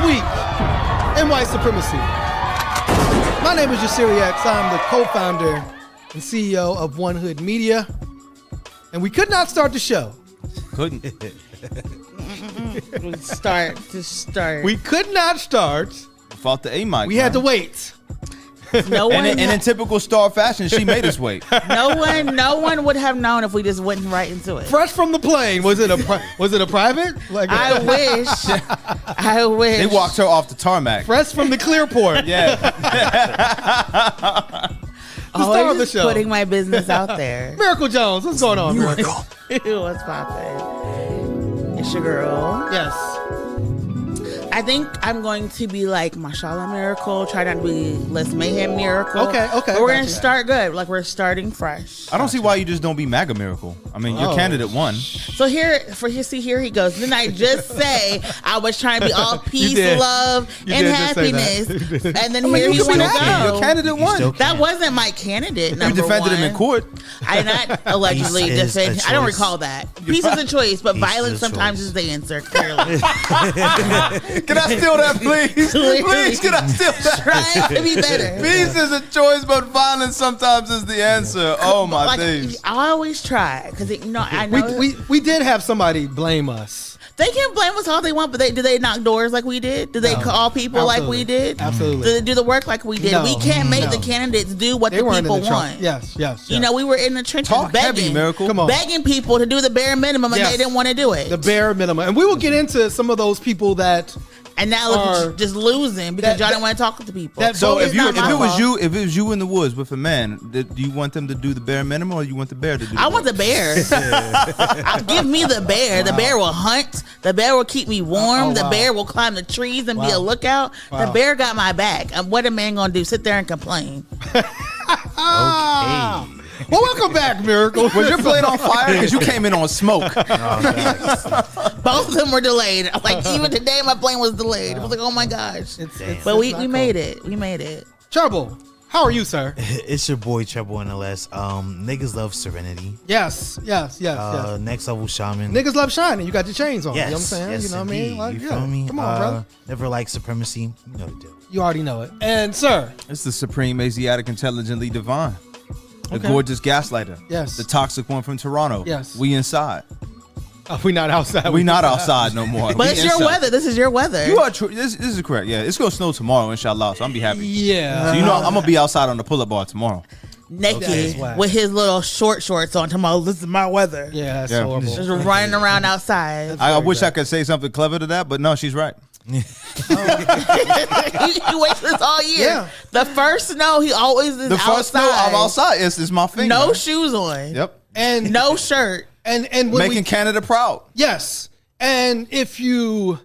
week, In White Supremacy. My name is Yasiri X. I'm the co-founder and CEO of One Hood Media. And we could not start the show. Couldn't. We could not start. Fought the A mic. We had to wait. No one. And in typical Star fashion, she made us wait. No one would have known if we just went right into it. Fresh from the plane. Was it a private? Like I wish. They walked her off the tarmac. Fresh from the Clearport. Yeah. Star of the show. Putting my business out there. Miracle Jones, what's going on? Miracle. What's poppin'? It's your girl. Yes. I think I'm going to be like Mashallah Miracle. Try not to be less Mayhem Miracle. Okay. But we're going to start good. Like, we're starting fresh. I don't see why you just don't be MAGA Miracle. I mean, your candidate won. So here he goes. Didn't I just say I was trying to be all peace, love, and happiness? And then here he want to go. Your candidate won. That wasn't my candidate. You defended him in court. I not allegedly defended. I don't recall that. Peace is a choice, but violence sometimes is the answer. Clearly. Can I steal that, please? Please, can I steal that? Trying to be better. Peace is a choice, but violence sometimes is the answer. Oh my days! I always try because I know we did have somebody blame us. They can blame us all they want, but did they knock doors like we did? Did they call people like we did? Absolutely. Did they do the work like we did? No, we can't make the candidates do what the people want. Yes. You know, we were in the trenches Talk begging, heavy, Miracle. Come on. begging people to do the bare minimum, and they didn't want to do it. The bare minimum, and we will get into some of those people that. And now look, just losing because y'all didn't want to talk to people. So if it was you in the woods with a man, do you want them to do the bare minimum, or you want the bear to do? I want the bear. Give me the bear. The bear will hunt. The bear will keep me warm. The bear will climb the trees and be a lookout. The bear got my back. What a man gonna do? Sit there and complain? Okay. Well, welcome back, Miracle. Was your plane on fire? Because you came in on smoke. Both of them were delayed. Like even today, my plane was delayed. I was like, oh my gosh. But we made it. We made it. Trouble. How are you, sir? It's your boy Trouble NLS. Niggas love Serenity. Yes. Next Level Shaman. Niggas love shining. You got your chains on. Yes, You know what I'm saying? yes, You know what I mean? indeed. Like, You feel me? Come on, brother. Never like Supremacy. You know the deal. You already know it. And, sir. It's the supreme Asiatic intelligently divine. The gorgeous gaslighter. Yes. The toxic one from Toronto. Yes. We inside. We not outside. We not outside no more. But it's your weather. This is your weather. You are true. This is correct. Yeah, it's gonna snow tomorrow, inshallah. So I'm be happy. Yeah. So you know I'm gonna be outside on the pull-up bar tomorrow. Naked with his little shorts on tomorrow. This is my weather. Yeah, that's horrible. Just running around outside. I wish I could say something clever to that, but no, she's right. He waits this all year. Yeah. The first snow, he always is The first snow I'm outside. It's my finger. No shoes on. Yep. And No shirt. and when Making Canada proud. yes. And if you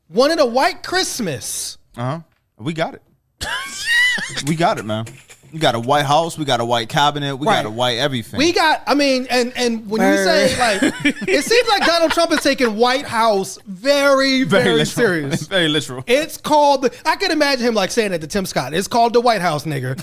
wanted a white Christmas, We got it. We got it, man. We got a white house. We got a white cabinet. We got a white everything. we got. I mean, and when you say like, it seems like Donald Trump is taking White House very literal. serious. Very literal. It's called. I can imagine him like saying it to Tim Scott. It's called the White House, nigga.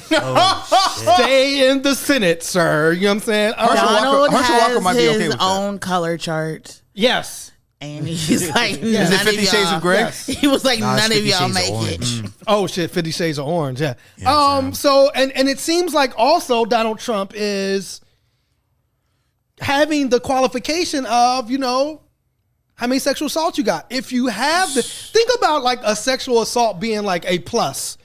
Stay in the Senate, sir. You know what I'm saying? Donald Herschel Walker has might be okay his with that. own color chart. Yes. And he's like, Is it 50 Shades of Grey? He was like, Nah, it's none of 50 y'all Shades of make Orange. it. Oh shit, 50 Shades of Orange. Yeah. Yeah, So and it seems like also Donald Trump is having the qualification of, you know, how many sexual assaults you got. If you have think about like a sexual assault being like a plus.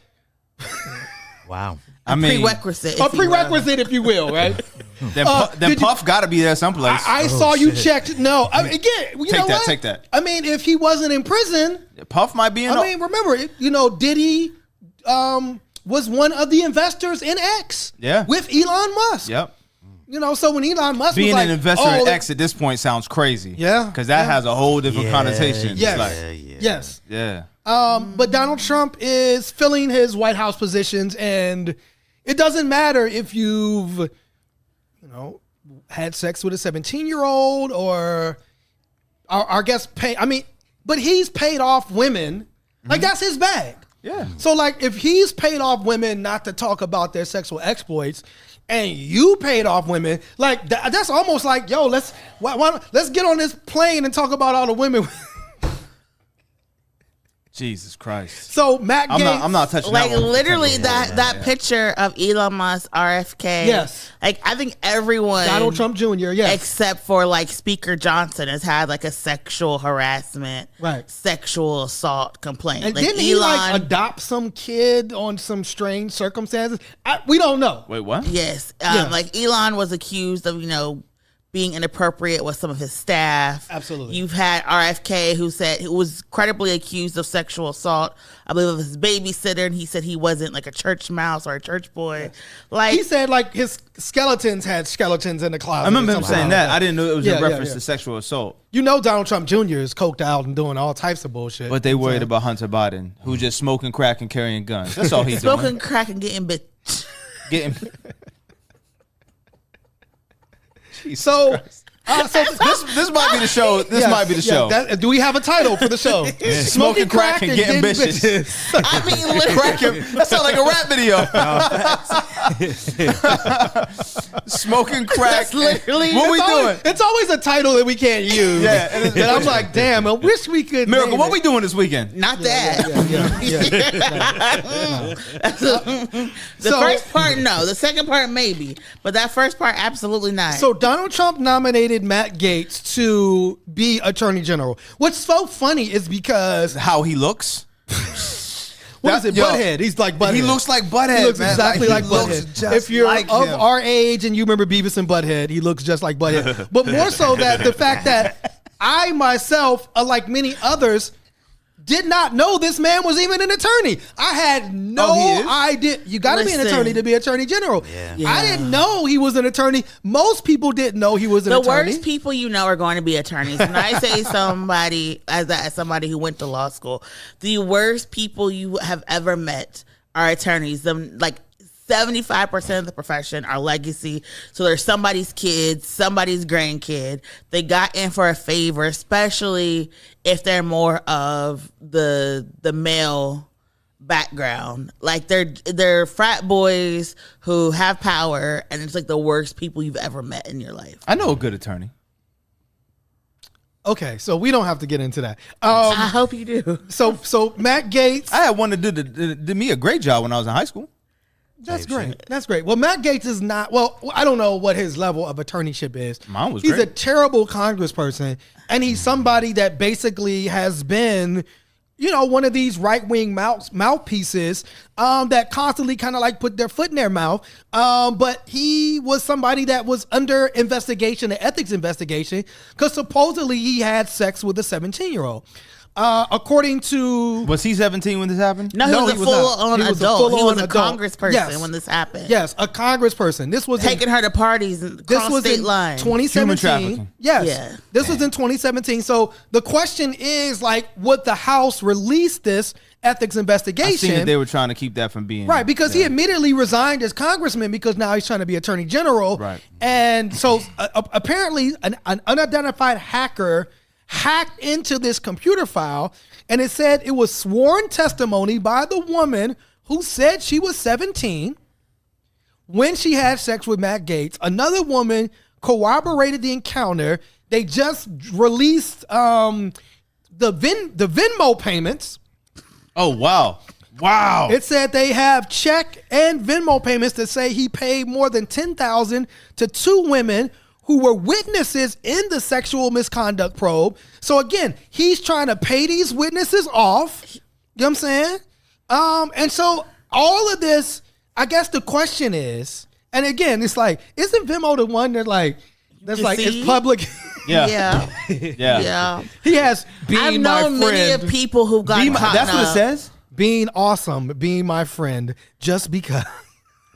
Wow. I mean, Prerequisite. A prerequisite, if you will, right? then Puff got to be there someplace. I saw you checked. No, I mean, again, you know what? Take that. I mean, if he wasn't in prison, Puff might be in. I mean, remember, you know, Diddy was one of the investors in X. Yeah. With Elon Musk. Yep. You know, so when Elon Musk Being was like, an investor in X at this point sounds crazy. Yeah. Because that has a whole different connotation. Yes. Like, Yes. yeah. But Donald Trump is filling his White House positions, and it doesn't matter if you've, you know, had sex with a 17-year-old or I guess pay. I mean, but he's paid off women. Like, that's his bag. Yeah. So, like, if he's paid off women not to talk about their sexual exploits, and you paid off women, like, that's almost like, yo, let's get on this plane and talk about all the women. Jesus Christ. So Matt Gaetz, I'm not touching Like that one. literally that picture of Elon Musk RFK. Yes. Like I think everyone Donald Trump Jr. Yes, except for like Speaker Johnson has had like a sexual harassment, Right. sexual assault complaint. and like didn't he like adopt some kid on some strange circumstances? We don't know. Wait, what? Yes. Yeah. Like Elon was accused of, being inappropriate with some of his staff. Absolutely. You've had RFK who was credibly accused of sexual assault, I believe, of his babysitter, and he said he wasn't like a church mouse or a church boy. Like He said like his skeletons had skeletons in the closet. I remember or him something saying like that. I didn't know it was in reference yeah. to sexual assault. Donald Trump Jr. is coked out and doing all types of bullshit. But they worried about Hunter Biden, who's just smoking crack and carrying guns. That's all he's doing. smoking crack and getting bit. Getting. So This might be the show. This yes, might be the show. Do we have a title for the show? Smoking crack and getting bitches. I mean, literally. That sounds like a rap video. Smoking crack. That's literally What we doing? It's always a title that we can't use. Yeah, And I'm like, damn, I wish we could. Miracle, name what it. we doing this weekend? Not that. The So- first part, no. The second part, maybe. But that first part, absolutely not. So Donald Trump nominated Matt Gaetz to be Attorney General. What's so funny is because How he looks? what is it? Yo, Butthead. He's like Butthead. He looks like Butthead. He looks man. exactly like he looks Butthead. just If you're like of him. our age and you remember Beavis and Butthead, he looks just like Butthead. But more so that the fact that I myself, like many others, did not know this man was even an attorney. I had no he is? idea. You got to be an Listen. attorney to be attorney general. Yeah. I didn't know he was an attorney. Most people didn't know he was an the attorney. worst people are going to be attorneys. When I say somebody, as somebody who went to law school, the worst people you have ever met are attorneys. 75% of the profession are legacy. So they're somebody's kid, somebody's grandkid. They got in for a favor, especially if they're more of the male background. Like they're frat boys who have power, and it's like the worst people you've ever met in your life. I know a good attorney. Okay, so we don't have to get into that. I hope you do. So Matt Gaetz. I had one that did me a great job when I was in high school. That's great. That's great. Well, Matt Gaetz is not. Well, I don't know what his level of attorneyship is. Mine was He's great. a terrible congressperson, and he's somebody that basically has been, one of these right-wing mouthpieces that constantly kind of like put their foot in their mouth. But he was somebody that was under investigation, an ethics investigation, because supposedly he had sex with a 17-year-old. According to... Was he 17 when this happened? No, he was a full-on adult. He was a congressperson when this happened. Yes, a congressperson. This was taking her to parties and cross state lines. 2017. Human trafficking. Yes. Yeah. This was in 2017. So the question is, would the House release this ethics I investigation? seen that they were trying to keep that from being... Right, because he immediately resigned as congressman because now he's trying to be attorney general. Right. And so apparently an unidentified hacker hacked into this computer file, and it said it was sworn testimony by the woman who said she was 17 when she had sex with Matt Gaetz. Another woman corroborated the encounter. They just released the Venmo payments. Oh, wow. Wow. It said they have check and Venmo payments that say he paid more than $10,000 to two women who were witnesses in the sexual misconduct probe. So again, he's trying to pay these witnesses off. You know what I'm saying? And so all of this, I guess the question is, and again, it's like, isn't Venmo the one that's like, it's public? Yeah. Yeah. He has being I've my known friend. many of people who got caught That's what it up. says? Being awesome, being my friend, just because.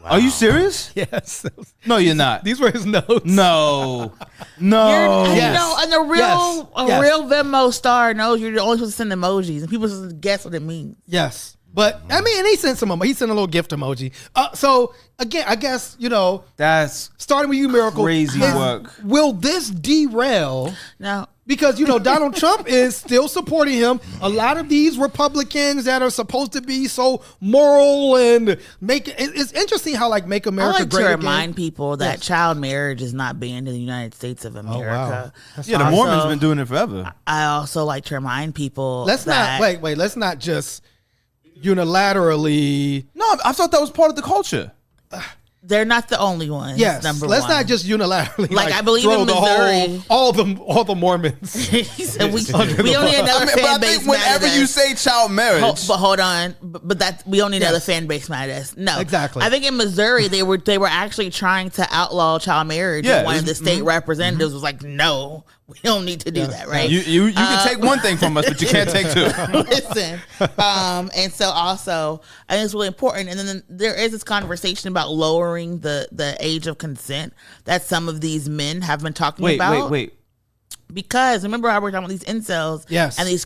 Are you serious? Yes. No, you're not. These were his notes. No. Yes. And a real Yes. Venmo star knows you're the only supposed to send emojis, and people just guess what it means. Yes. But I mean, and he sent he sent a little gift emoji. So again, I guess that's starting with you, Miracle. Crazy work. Will this derail? No. Because Donald Trump is still supporting him. A lot of these Republicans that are supposed to be so moral and it's interesting how Make America I like Great to Again. remind people that child marriage is not banned in the United States of America. The Mormons been doing it forever. I also like to remind people. Let's not just unilaterally. No, I thought that was part of the culture. They're not the only ones. Yes, let's not just unilaterally. I believe in Missouri, all the Mormons. He said we don't need another fan but I base. think whenever you say child marriage, but hold on, but that we don't need another fan base mad at us. No, exactly. I think in Missouri they were actually trying to outlaw child marriage. And one of the state representatives was like, "No, we don't need to do that." Right? You can take one thing from us, but you can't take two. Listen, and so also I think it's really important. And then there is this conversation about lowering the age of consent that some of these men have been talking about. Wait. Because remember how we're talking about these incels, and these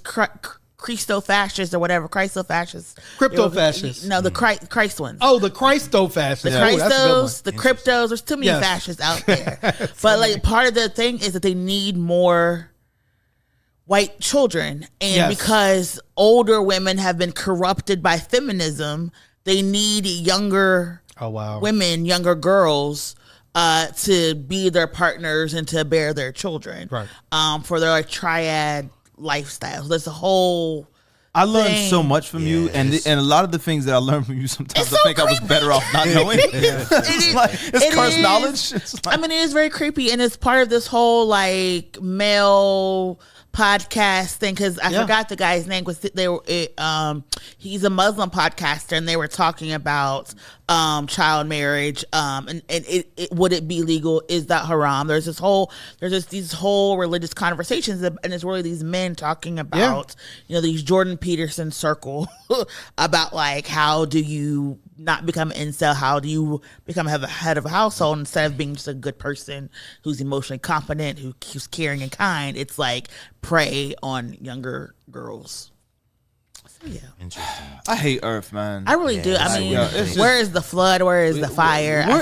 Christo-fascists or whatever, Christo-fascists, crypto-fascists. No, the Christ ones. Oh, the Christo-fascists. The Christos, the cryptos. There's too many fascists out there. But part of the thing is that they need more white children, and because older women have been corrupted by feminism, they need younger women, younger girls, to be their partners and to bear their children, for their triad lifestyle. So there's a whole. I learned so much from you, and a lot of the things that I learned from you, sometimes I think I was better off not knowing. It's cursed knowledge. I mean, it is very creepy, and it's part of this whole male podcast thing, because I forgot the guy's name. He's a Muslim podcaster, and they were talking about child marriage, and it would it be legal? Is that haram? There's these whole religious conversations, and it's really these men talking about these Jordan Peterson circle about how do you not become an incel? How do you become a head of a household instead of being just a good person who's emotionally competent, who's caring and kind? It's prey on younger girls. So, interesting. I hate Earth, man. I really do. I mean, where is the flood? Where is the fire? I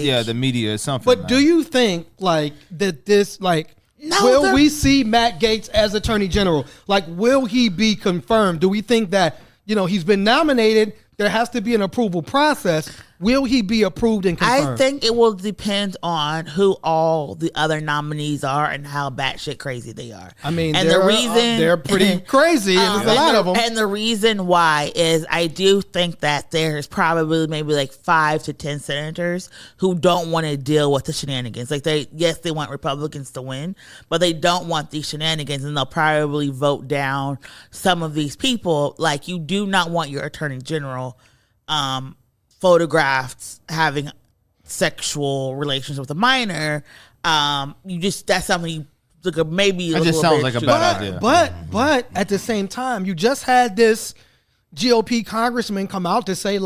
feel the media is something. But do you think that this will we see Matt Gaetz as Attorney General? Will he be confirmed? Do we think that he's been nominated? There has to be an approval process. Will he be approved and confirmed? I think it will depend on who all the other nominees are and how batshit crazy they are. I mean, they're pretty crazy. And there's a lot of them. And the reason why is I do think that there's probably maybe 5 to 10 senators who don't want to deal with the shenanigans. They want Republicans to win, but they don't want these shenanigans, and they'll probably vote down some of these people. You do not want your attorney general photographed having sexual relations with a minor. That's something you maybe. It just sounds like a bad idea. But at the same time, you just had this GOP congressman come out to say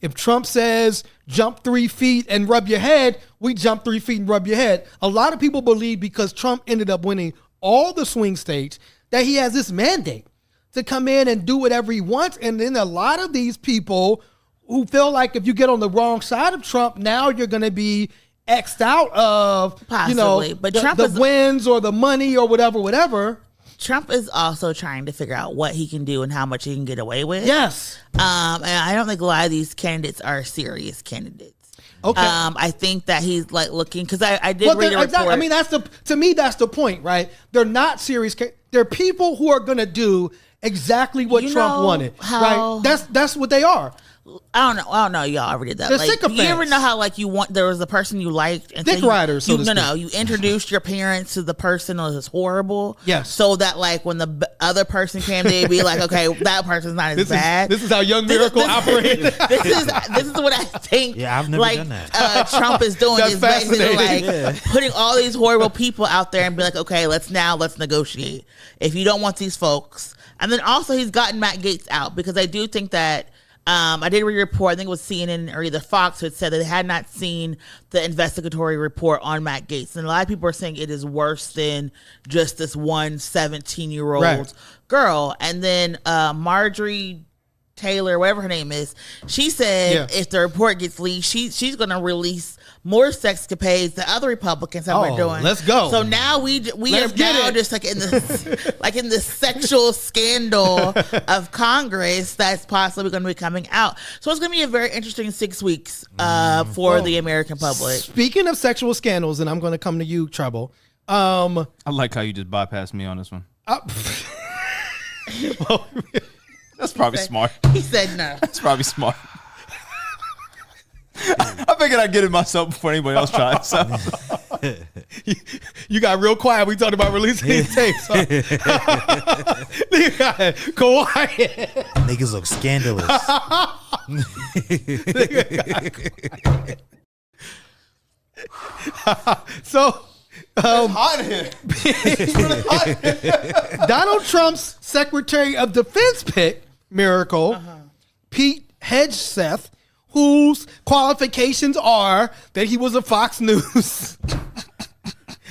if Trump says jump 3 feet and rub your head, we jump 3 feet and rub your head. A lot of people believe because Trump ended up winning all the swing states that he has this mandate to come in and do whatever he wants. And then a lot of these people who feel like if you get on the wrong side of Trump, now you're going to be X'd out of, possibly. But Trump the wins or the money or whatever. Trump is also trying to figure out what he can do and how much he can get away with. Yes. And I don't think a lot of these candidates are serious candidates. Okay. I think that he's looking, because I did read a report. I mean, to me, that's the point, right? They're not serious. They're people who are going to do exactly what Trump wanted, right? That's what they are. I don't know. Y'all ever did that? They're sycophants. You ever know how there was a person you liked, and dick riders? You introduced your parents to the person who was horrible. Yes. So that when the other person came, they'd be like, okay, that person's not as bad. This is how Young Miracle operates. This is what I think. Yeah, I've never done that. Trump is doing That's is basically putting all these horrible people out there and be like, okay, let's negotiate. If you don't want these folks, and then also he's gotten Matt Gaetz out, because I do think that. I did read a report, I think it was CNN or either Fox, who had said that they had not seen the investigatory report on Matt Gaetz. And a lot of people are saying it is worse than just this one 17-year-old girl. And then Marjorie Taylor, whatever her name is, she said if the report gets leaked, she's going to release more sexcapades than other Republicans have been doing. Let's go. So now we are now just like in this sexual scandal of Congress that's possibly going to be coming out. So it's going to be a very interesting 6 weeks for the American public. Speaking of sexual scandals, and I'm going to come to you, Trouble. I like how you just bypassed me on this one. That's probably smart. He said no. That's probably smart. I figured I'd get it myself before anybody else tried. So. You got real quiet. We talked about releasing these tapes. Huh? You got quiet. Niggas look scandalous. So, hot in here. Donald Trump's Secretary of Defense pick, Miracle, Pete Hegseth, whose qualifications are that he was a Fox News.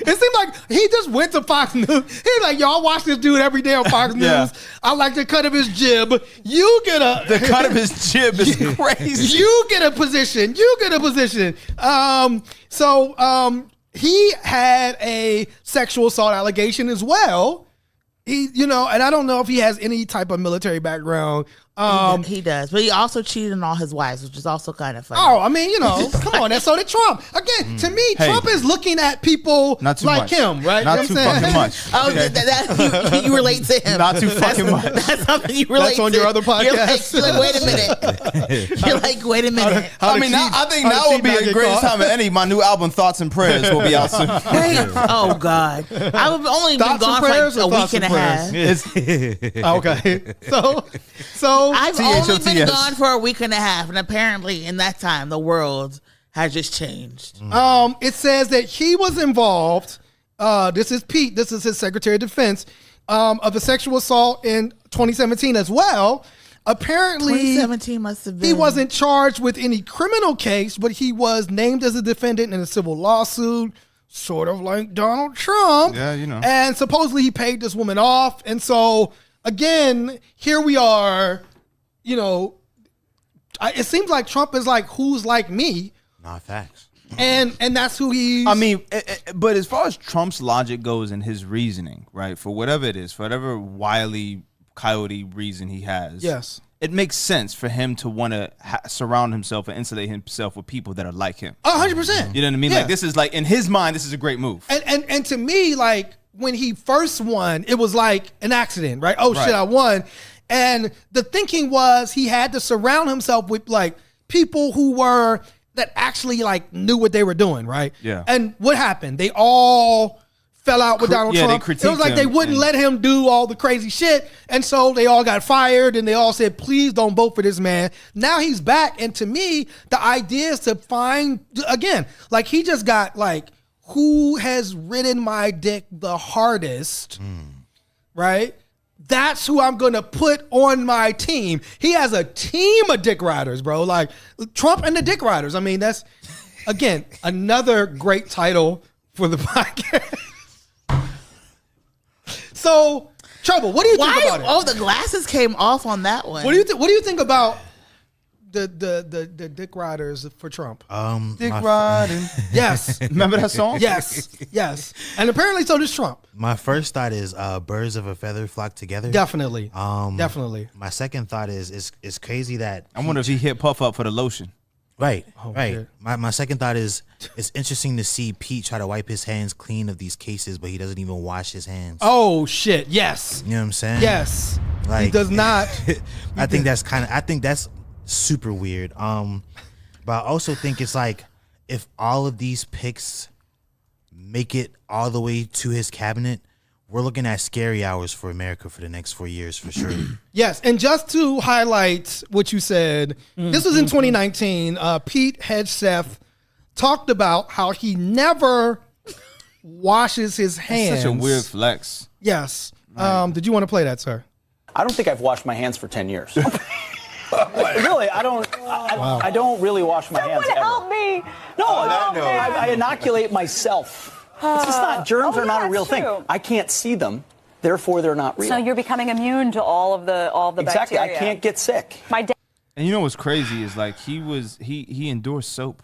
It seemed like he just went to Fox News. He's like, y'all watch this dude every day on Fox News. I like the cut of his jib. The cut of his jib is crazy. You get a position. So he had a sexual assault allegation as well. And I don't know if he has any type of military background. He does, but he also cheated on all his wives, which is also kind of funny. Oh, I mean, come on, that's so did Trump. Again, to me, Trump is looking at people like much. him, right? Not too fucking much. Oh, Okay. you relate to him. Not too fucking much. That's something you relate to. That's on your other podcast. You're like, wait a minute. You're like, wait a minute. I think now would be a great time of any. My new album, Thoughts and Prayers, will be out soon. Oh, God. I've only been gone for like a week and a half. Okay. So I've only been gone for a week and a half, and apparently in that time, the world has just changed. It says that he was involved. This is Pete. This is his Secretary of Defense of a sexual assault in 2017 as well. Apparently, 2017 must have been. He wasn't charged with any criminal case, but he was named as a defendant in a civil lawsuit, sort of like Donald Trump. Yeah, And supposedly he paid this woman off. And so, again, here we are, it seems like Trump is like, who's like me? Not facts. And that's who he's... I mean, but as far as Trump's logic goes and his reasoning, right, for whatever it is, for whatever wily coyote reason he has, yes, it makes sense for him to want to surround himself and insulate himself with people that are like him. 100%. You know what I mean? Yeah. Like, this is like, in his mind, this is a great move. And to me, like, when he first won, it was like an accident, right? Oh, shit, I won. And the thinking was he had to surround himself with, like, people that actually, like, knew what they were doing, right? Yeah. And what happened? They all fell out with Donald Trump. They it was like critiqued they him wouldn't let him do all the crazy shit. And so they all got fired and they all said, please don't vote for this man. Now he's back. And to me, the idea is to find, again, like he just got like, who has ridden my dick the hardest, right? That's who I'm going to put on my team. He has a team of dick riders, bro. Like Trump and the dick riders. I mean, that's, again, another great title for the podcast. So, Trouble, what do you think about it? Oh, the glasses came off on that one. What do you think about the dick riders for Trump? Dick riding. Yes. Remember that song? Yes. And apparently so does Trump. My first thought is birds of a feather flock together. Definitely. Definitely. My second thought is it's crazy that I wonder if he hit Puff up for the lotion. Right. Shit. My second thought is it's interesting to see Pete try to wipe his hands clean of these cases, but he doesn't even wash his hands. Oh shit. Yes. You know what I'm saying? Yes. Like, he does not. I think that's super weird. But I also think it's like if all of these picks make it all the way to his cabinet, we're looking at scary hours for America for the next 4 years for sure. Yes, and just to highlight what you said, this was in 2019. Pete Hegseth talked about how he never washes his hands. That's such a weird flex. Yes. Did you want to play that, sir? I don't think I've washed my hands for 10 years. Really, I don't really wash my hands ever. Help me. No, I inoculate myself. It's just not, germs are not a real thing. I can't see them. Therefore, they're not real. So you're becoming immune to all of the exactly. bacteria. I can't get sick. My dad. And you know what's crazy is like he endorsed soap.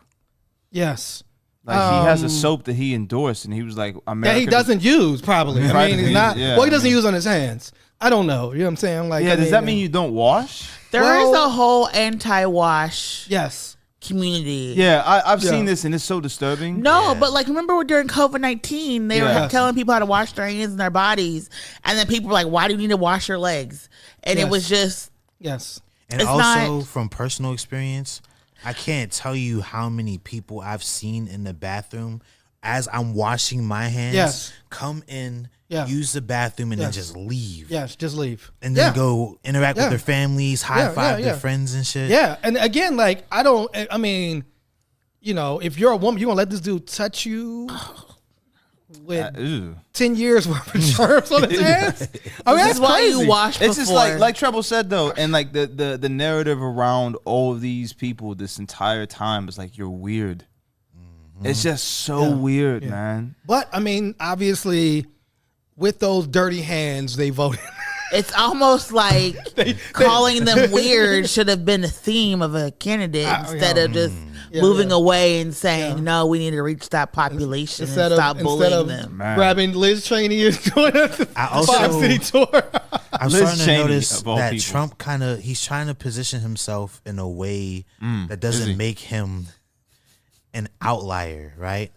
Yes. Like he has a soap that he endorsed, and he was like, America. That he doesn't use probably. I mean, he's not. Yeah, well, he doesn't use on his hands. I don't know. You know what I'm saying? Like, Yeah, does that mean you don't wash? There is a whole anti-wash Yes. community. Yeah, I've seen this, and it's so disturbing. No, but like remember during COVID-19, they were Yes. telling people how to wash their hands and their bodies, and then people were like, "Why do you need to wash your legs?" And Yes. it was just Yes. And It's also not- from personal experience, I can't tell you how many people I've seen in the bathroom as I'm washing my hands Yes. come in, Yeah. use the bathroom, and then Yes. just leave. Yes. Just leave. And then Yeah. go interact Yeah. with their families, high five yeah. their friends and shit. Yeah, and again, like I mean, you know, if you're a woman, you gonna let this dude touch you with Ew. 10 years worth of germs on his hands? I mean, this that's is why crazy. you wash before. It's just like Treble said though, and like the narrative around all of these people this entire time is like you're weird. It's just so weird, man. But I mean, obviously, with those dirty hands, they voted. It's almost like calling them weird should have been the theme of a candidate instead of just moving away and saying, no, we need to reach that population and stop bullying them. Man. grabbing Liz Cheney and doing a I also- five city tour. I'm Liz starting to Cheney, notice of all that people. Trump he's trying to position himself in a way that is he? doesn't make him an outlier, right?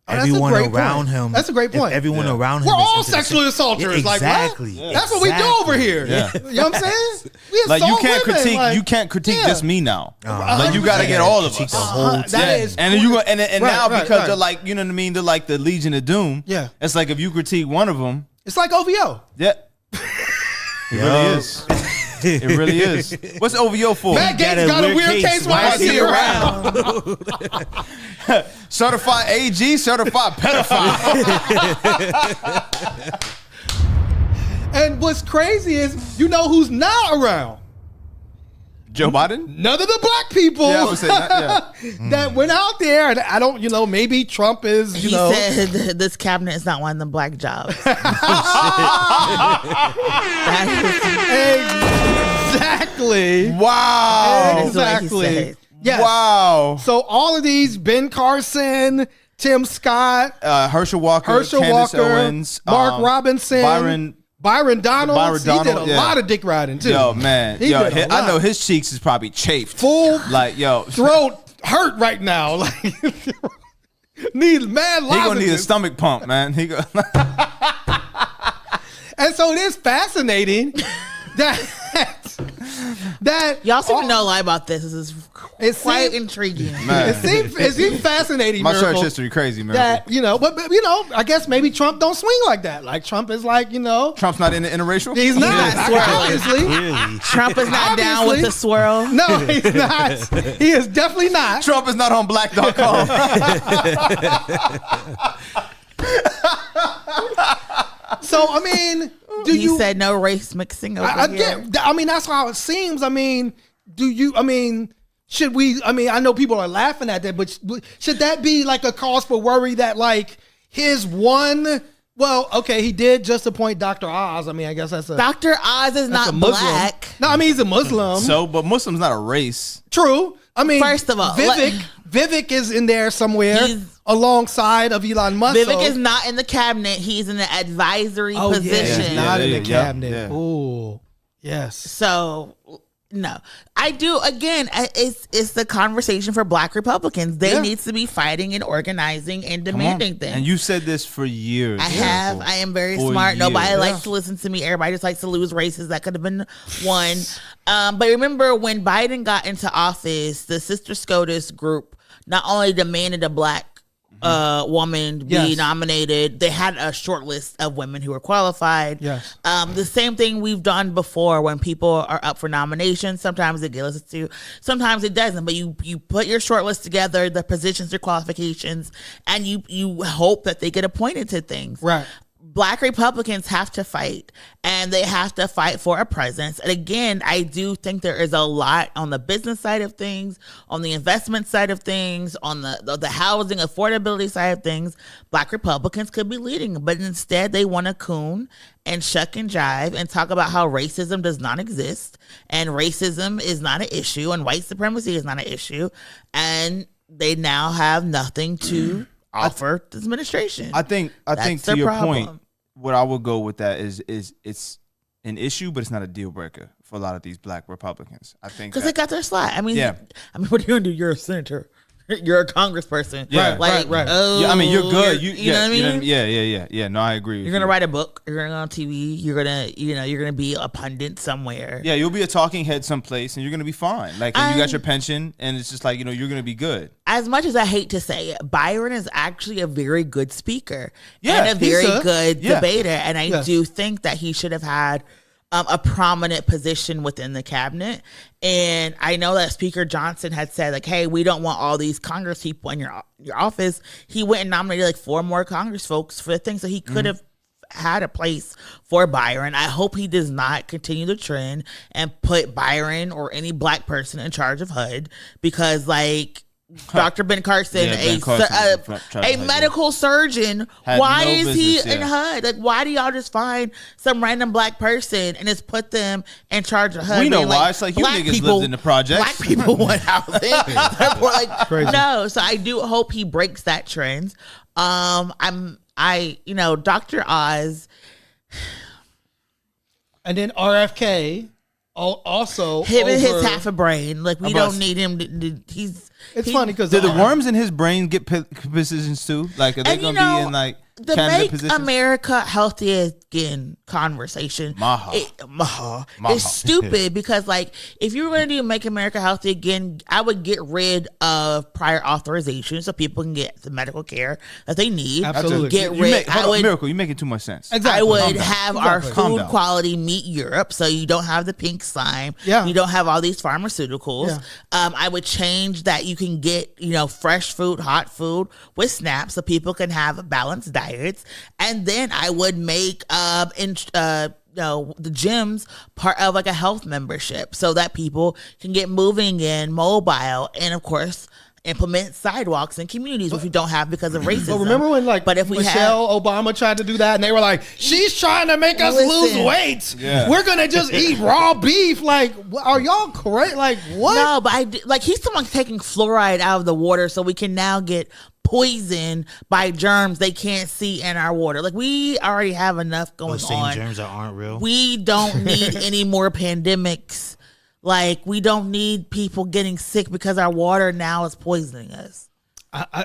Oh, that's a everyone great around point. him. That's a great if point. everyone around him. We're is all into the sexual same- assaulters. Yeah, exactly. exactly. That's what we do over here. Yeah. You know what I'm saying? We Like you assault can't women, critique like- you can't critique Yeah. just me now. Uh-huh. Like you got to 100%. get all of Critique us. the whole That Yeah. is And you and Right, now right, because right. they're like, you know what I mean, they're like the Legion of Doom. Yeah. It's like if you critique one of them, It's like OVO. yeah. It really is. It really is. What's OVO for? Matt Gaetz got a weird case. Why is he around? Certified AG, certified pedophile. And what's crazy is, you know who's not around? Joe Biden? None of the black people Yeah, I would say that, that went out there. And I don't, maybe Trump is, He said this cabinet is not one of them black jobs. Exactly. Wow. That is what he Exactly. said. Yes. Wow. So all of these, Ben Carson, Tim Scott, Herschel Walker, Herschel Candace Walker, Owens, Mark Robinson, Byron Donalds. Byron He did Donald, a yeah. lot of dick riding too. Yo, man. He Yo, did a I know lot. his cheeks is probably chafed. Full Like, yo. throat hurt right now. Like need mad He gonna need a lozenges. stomach pump, man. He go. And so it is fascinating that Y'all seem to know a lot about this. This is It quite seems- intriguing. Man. it seems fascinating. My search Miracle, history crazy, man. that but I guess maybe Trump don't swing like that. Like Trump is like Trump's not in the interracial? he's not swirling. obviously. Clearly. Trump is not down with Obviously. the swirl. No, he's not. He is definitely not. Trump is not on black.com. So I mean, do He you? said no race mixing over I here. get. I mean, that's how it seems. I mean, do you? I mean, should we? I mean, I know people are laughing at that, but should that be like a cause for worry that like his one? Well, okay, he did just appoint Dr. Oz. I mean, I guess that's a Dr. Oz is that's not a Muslim. black. No, I mean he's a Muslim. So, but Muslim's not a race. True. I mean, First of all, Vivek is in there somewhere He's- alongside of Elon Musk. Vivek is not in the cabinet. He's in the advisory Yeah, position. he's not in Yeah, the yeah, cabinet. yeah. Ooh, yes. So no, I do. Again, it's the conversation for Black Republicans. They Yeah. need to be fighting and organizing and demanding things. And you said this for years. I have. I am very For smart. Nobody years. likes to listen to me. Everybody just likes to lose races. That could have been one. But remember when Biden got into office, the Sister SCOTUS group not only demanded a black woman be Yes. nominated, they had a short list of women who were qualified. Yes. The same thing we've done before when people are up for nomination. Sometimes it gets listened to, sometimes it doesn't. But you put your short list together, the positions, their qualifications, and you hope that they get appointed to things. Right. Black Republicans have to fight, and they have to fight for a presence. And again, I do think there is a lot on the business side of things, on the investment side of things, on the housing affordability side of things. Black Republicans could be leading, but instead they want to coon and shuck and jive and talk about how racism does not exist and racism is not an issue and white supremacy is not an issue. And they now have nothing to offer this administration. I think That's to their your problem. point, what I would go with that is it's an issue, but it's not a deal breaker for a lot of these Black Republicans. I think Because they got their slot. I mean, Yeah. what are you going to do? You're a senator. You're a congressperson. Yeah. Right. Oh, yeah, I mean, you're good. You know what I mean? Yeah. No, I agree. You're gonna write a book. You're gonna go on TV. You're gonna be a pundit somewhere. Yeah, you'll be a talking head someplace, and you're gonna be fine. Like, and you got your pension, and it's just like you're gonna be good. As much as I hate to say it, Byron is actually a very good speaker Yeah, and a very he's good yeah. debater, and I Yes. do think that he should have had a prominent position within the cabinet. And I know that Speaker Johnson had said, like, hey, we don't want all these Congress people in your office. He went and nominated like 4 more Congress folks for the things that he could have had a place for Byron. I hope he does not continue the trend and put Byron or any Black person in charge of HUD, because like Dr. Ben Carson, Yeah, Ben Carson is in charge of a HUD, medical surgeon, Had why no is he business, in yeah. HUD? Like, why do y'all just find some random Black person and just put them in charge of HUD? We know Being why. It's like, you Black niggas lived in the projects. Black people want housing. Therefore, like, Crazy. no. So I do hope he breaks that trend. Dr. Oz. And then RFK also Him and his over- half a brain. Like, we About- don't need him. He's funny because Did the worms in his brain get positions too? Like, are they And, gonna be in like the candidate Make positions? America Healthy Again conversation is stupid because, like, if you were going to do Make America Healthy Again, I would get rid of prior authorization so people can get the medical care that they need. Absolutely. Get You rid. make, hold I on, would. Miracle, you're making too much sense. Exactly. I would Calm down. have our Exactly. Calm food down. quality meet Europe, so you don't have the pink slime. Yeah. You don't have all these pharmaceuticals. Yeah. I would change that you can get fresh food, hot food with SNAP, so people can have balanced diets. And then I would make the gyms part of like a health membership, so that people can get moving in mobile, and of course implement sidewalks in communities, which we don't have because of racism. But remember when but if we Michelle Obama tried to do that and they were like, she's trying to make us lose Listen. weight. Yeah. We're going to just eat raw beef. Like, are y'all correct? Like, what? No, but he's someone taking fluoride out of the water so we can now get poisoned by germs they can't see in our water. Like, we already have enough going Those same on. germs that aren't real. We don't need any more pandemics. Like, we don't need people getting sick because our water now is poisoning us.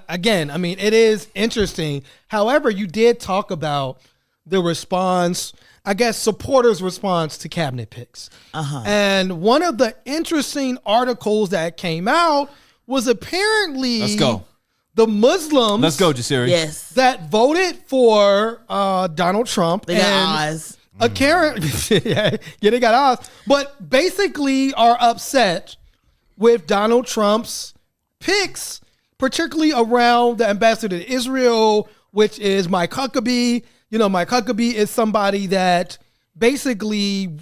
Again, I mean, it is interesting. However, you did talk about the response, I guess, supporters' response to cabinet picks. And one of the interesting articles that came out was apparently Let's go. the Muslims Let's go, Jasiri. Yes. that voted for Donald Trump. They got Oz. A Karen, yeah, they got Oz, but basically are upset with Donald Trump's picks, particularly around the ambassador to Israel, which is Mike Huckabee. Mike Huckabee is somebody that basically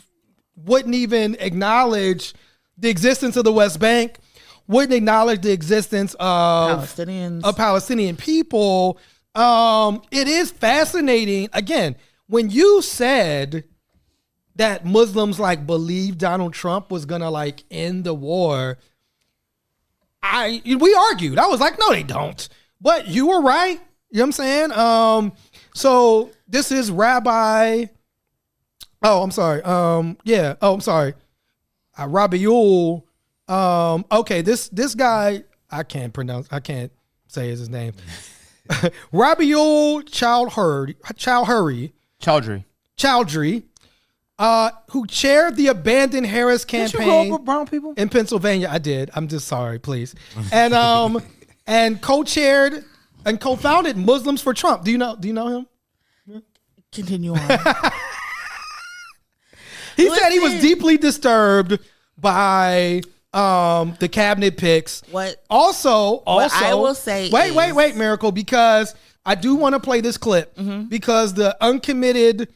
wouldn't even acknowledge the existence of the West Bank, wouldn't acknowledge the existence of Palestinians. Palestinian people. It is fascinating. Again, when you said that Muslims believe Donald Trump was gonna end the war, we argued. I was like, no, they don't. But you were right. You know what I'm saying? So this is Rabbi. Oh, I'm sorry. I'm sorry. Rabiul. Okay, this guy I can't say his name. Rabiul Chowdhury, who chaired the Abandon Harris Did you grow campaign up with brown people? in Pennsylvania. I did. I'm just sorry, please. And and co-chaired and co-founded Muslims for Trump. Do you know him? Continue on. He said he was deeply disturbed by the cabinet picks. What Also, I will say wait, is- Miracle, because I do want to play this clip because the uncommitted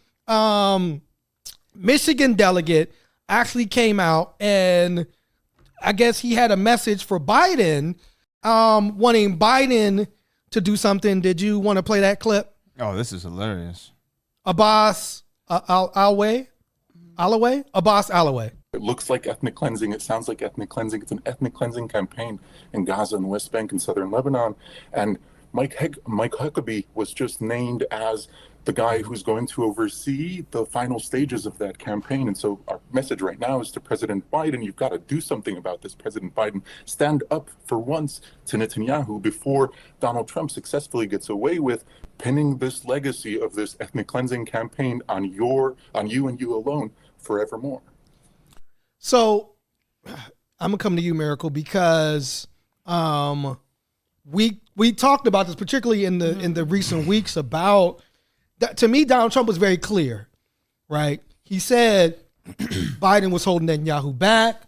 Michigan delegate actually came out, and I guess he had a message for Biden, wanting Biden to do something. Did you want to play that clip? Oh, this is hilarious. Abbas Allaway? Abbas Allaway. It looks like ethnic cleansing. It sounds like ethnic cleansing. It's an ethnic cleansing campaign in Gaza and West Bank and southern Lebanon. And Mike Huckabee was just named as the guy who's going to oversee the final stages of that campaign. And so our message right now is to President Biden, you've got to do something about this. President Biden, stand up for once to Netanyahu before Donald Trump successfully gets away with pinning this legacy of this ethnic cleansing campaign on you and you alone forevermore. So I'm gonna come to you, Miracle, because we talked about this, particularly in the recent weeks, about that. To me, Donald Trump was very clear, right? He said Biden was holding Netanyahu back.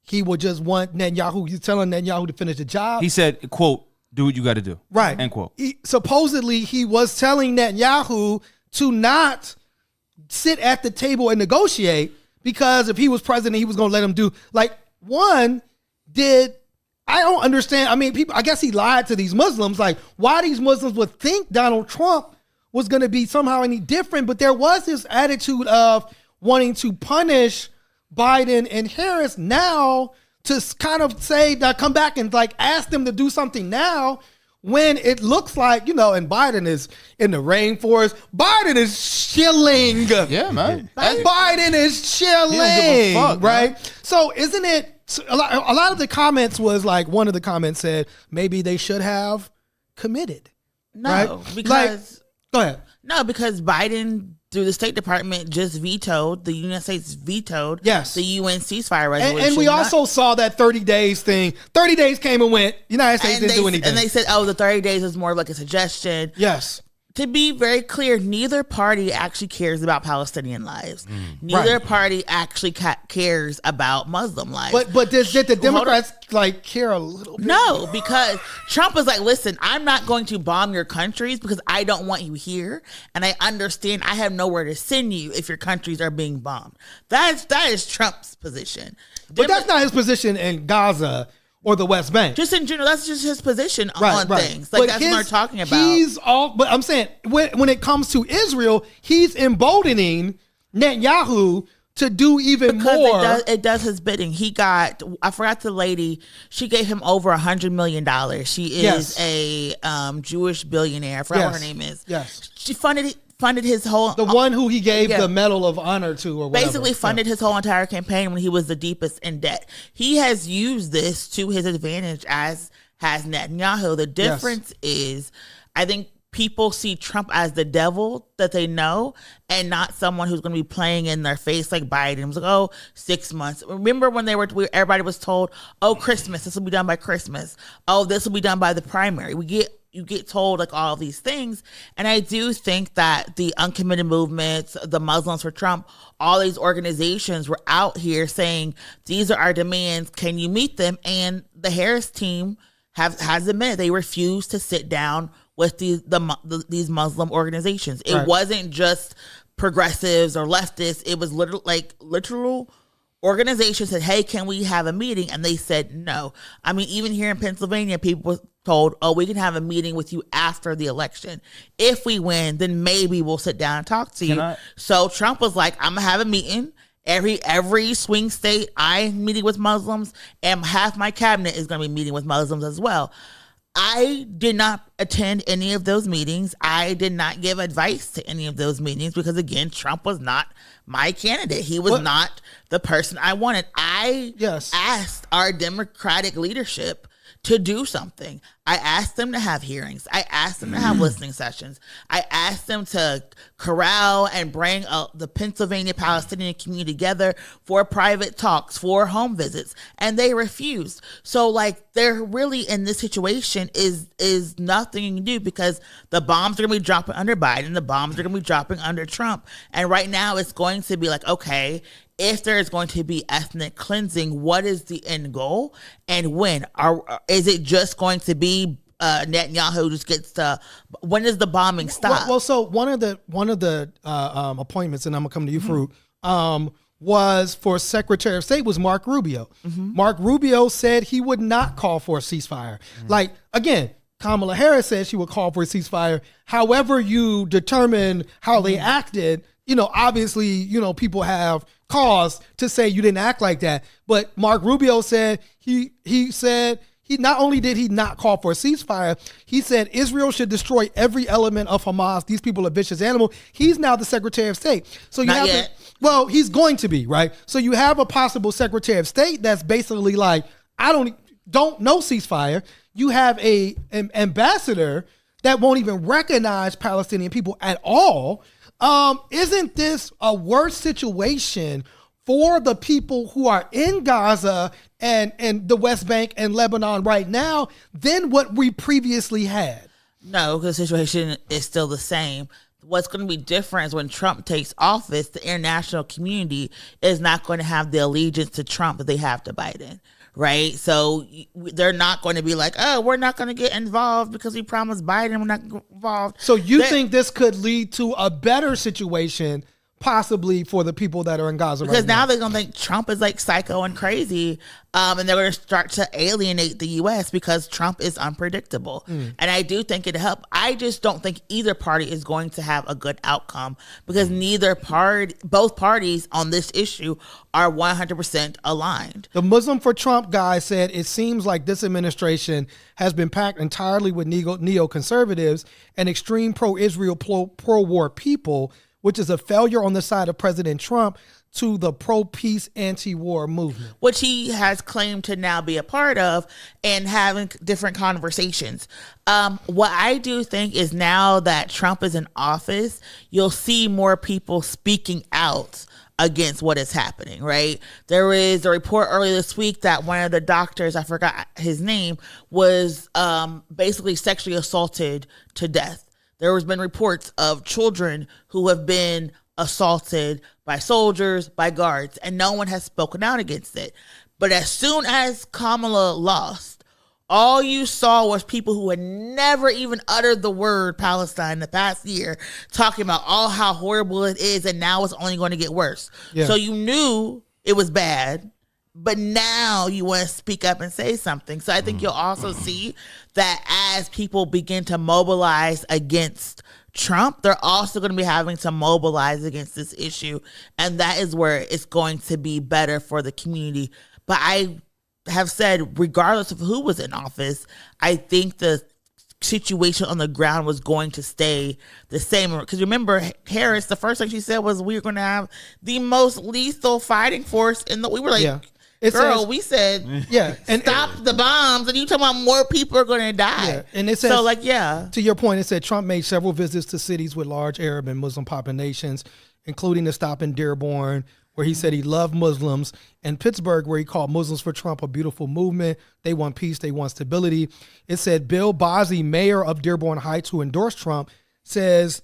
He would just want Netanyahu. He's telling Netanyahu to finish the job. He said, quote, do what you got to do. Right. End quote. Supposedly, he was telling Netanyahu to not sit at the table and negotiate, because if he was president, he was going to let him do, like, I don't understand. I mean, people, I guess he lied to these Muslims, like why these Muslims would think Donald Trump was going to be somehow any different. But there was this attitude of wanting to punish Biden and Harris now, to kind of say that, come back and like ask them to do something now, when it looks like, and Biden is in the rainforest. Biden is chilling. Yeah, man. Biden is chilling, He don't give a fuck, right? man. So isn't it, a lot of the comments was like, one of the comments said, maybe they should have committed. No, right? because Go ahead. No, because Biden, through the State Department, just vetoed, the United States vetoed Yes. the UN ceasefire resolution. And we also saw that 30 days thing. 30 days came and went. United States didn't do anything. And they said, the 30 days is more of like a suggestion. Yes. To be very clear, neither party actually cares about Palestinian lives. Neither party actually cares about Muslim lives. But did the Democrats like care a little bit? No, because Trump was like, listen, I'm not going to bomb your countries because I don't want you here. And I understand I have nowhere to send you if your countries are being bombed. That is Trump's position. But that's not his position in Gaza or the West Bank. Just in general, that's just his position on things. Like, that's what we're talking about. He's all, but I'm saying when it comes to Israel, he's emboldening Netanyahu to do even more. It does his bidding. He got, I forgot the lady, she gave him over $100 million. She is a Jewish billionaire. I forgot what her name is. Yes. She funded his whole... The one who he gave the Medal of Honor to, or whatever. Basically funded his whole entire campaign when he was the deepest in debt. He has used this to his advantage, as has Netanyahu. The difference is, I think people see Trump as the devil that they know, and not someone who's going to be playing in their face like Biden. It was like, 6 months. Remember when everybody was told, Christmas, this will be done by Christmas. This will be done by the primary. You get told like all of these things. And I do think that the uncommitted movements, the Muslims for Trump, all these organizations were out here saying, these are our demands. Can you meet them? And the Harris team has admitted they refused to sit down with these Muslim organizations. It wasn't just progressives or leftists. It was literal organizations said, hey, can we have a meeting? And they said no. I mean, even here in Pennsylvania, people were told, we can have a meeting with you after the election. If we win, then maybe we'll sit down and talk to you. So Trump was like, I'm going to have a meeting. Every swing state, I'm meeting with Muslims, and half my cabinet is going to be meeting with Muslims as well. I did not attend any of those meetings. I did not give advice to any of those meetings because, again, Trump was not my candidate. He was not the person I wanted. I asked our Democratic leadership to do something. I asked them to have hearings. I asked them to have listening sessions. I asked them to corral and bring the Pennsylvania Palestinian community together for private talks, for home visits, and they refused. So, they're really in this situation is nothing you can do because the bombs are going to be dropping under Biden. The bombs are going to be dropping under Trump. And right now it's going to be okay, if there is going to be ethnic cleansing, what is the end goal? And when? Is it just going to be Netanyahu just gets to, when does the bombing stop? Well, so one of the appointments, and I'm gonna come to you, Fruit, was for Secretary of State was Mark Rubio. Mark Rubio said he would not call for a ceasefire. Like, again, Kamala Harris said she would call for a ceasefire. However you determine how they acted, obviously, people have cause to say you didn't act like that. But Mark Rubio said he not only did he not call for a ceasefire, he said Israel should destroy every element of Hamas. These people are vicious animals. He's now the Secretary of State. So you Not have yet. well, he's going to be, right? So you have a possible Secretary of State that's basically like, I don't know ceasefire. You have an ambassador that won't even recognize Palestinian people at all. Isn't this a worse situation for the people who are in Gaza and the West Bank and Lebanon right now than what we previously had? No, because the situation is still the same. What's going to be different is when Trump takes office, the international community is not going to have the allegiance to Trump that they have to Biden, right? So they're not going to be like, oh, we're not going to get involved because we promised Biden we're not involved. So you think this could lead to a better situation possibly for the people that are in Gaza right now? Because now they're going to think Trump is like psycho and crazy, and they're going to start to alienate the U.S. because Trump is unpredictable. And I do think it'll help. I just don't think either party is going to have a good outcome because both parties on this issue are 100% aligned. The Muslim for Trump guy said it seems like this administration has been packed entirely with neoconservatives and extreme pro-Israel, pro-war people, which is a failure on the side of President Trump to the pro-peace, anti-war movement. Which he has claimed to now be a part of and having different conversations. What I do think is now that Trump is in office, you'll see more people speaking out against what is happening, right? There is a report earlier this week that one of the doctors, I forgot his name, was basically sexually assaulted to death. There has been reports of children who have been assaulted by soldiers, by guards, and no one has spoken out against it. But as soon as Kamala lost, all you saw was people who had never even uttered the word Palestine the past year talking about how horrible it is, and now it's only going to get worse. Yeah. So you knew it was bad, but now you want to speak up and say something. So I think you'll also see that as people begin to mobilize against Trump, they're also going to be having to mobilize against this issue. And that is where it's going to be better for the community. But I have said, regardless of who was in office, I think the situation on the ground was going to stay the same. Because remember, Harris, the first thing she said was we were going to have the most lethal fighting force in the... We were like... Yeah. We said, and stop the bombs, and you talking about more people are going to die. Yeah, and it says, to your point, it said Trump made several visits to cities with large Arab and Muslim populations, including a stop in Dearborn, where he said he loved Muslims, and Pittsburgh, where he called Muslims for Trump a beautiful movement. They want peace, they want stability. It said Bill Bossie, mayor of Dearborn Heights, who endorsed Trump, says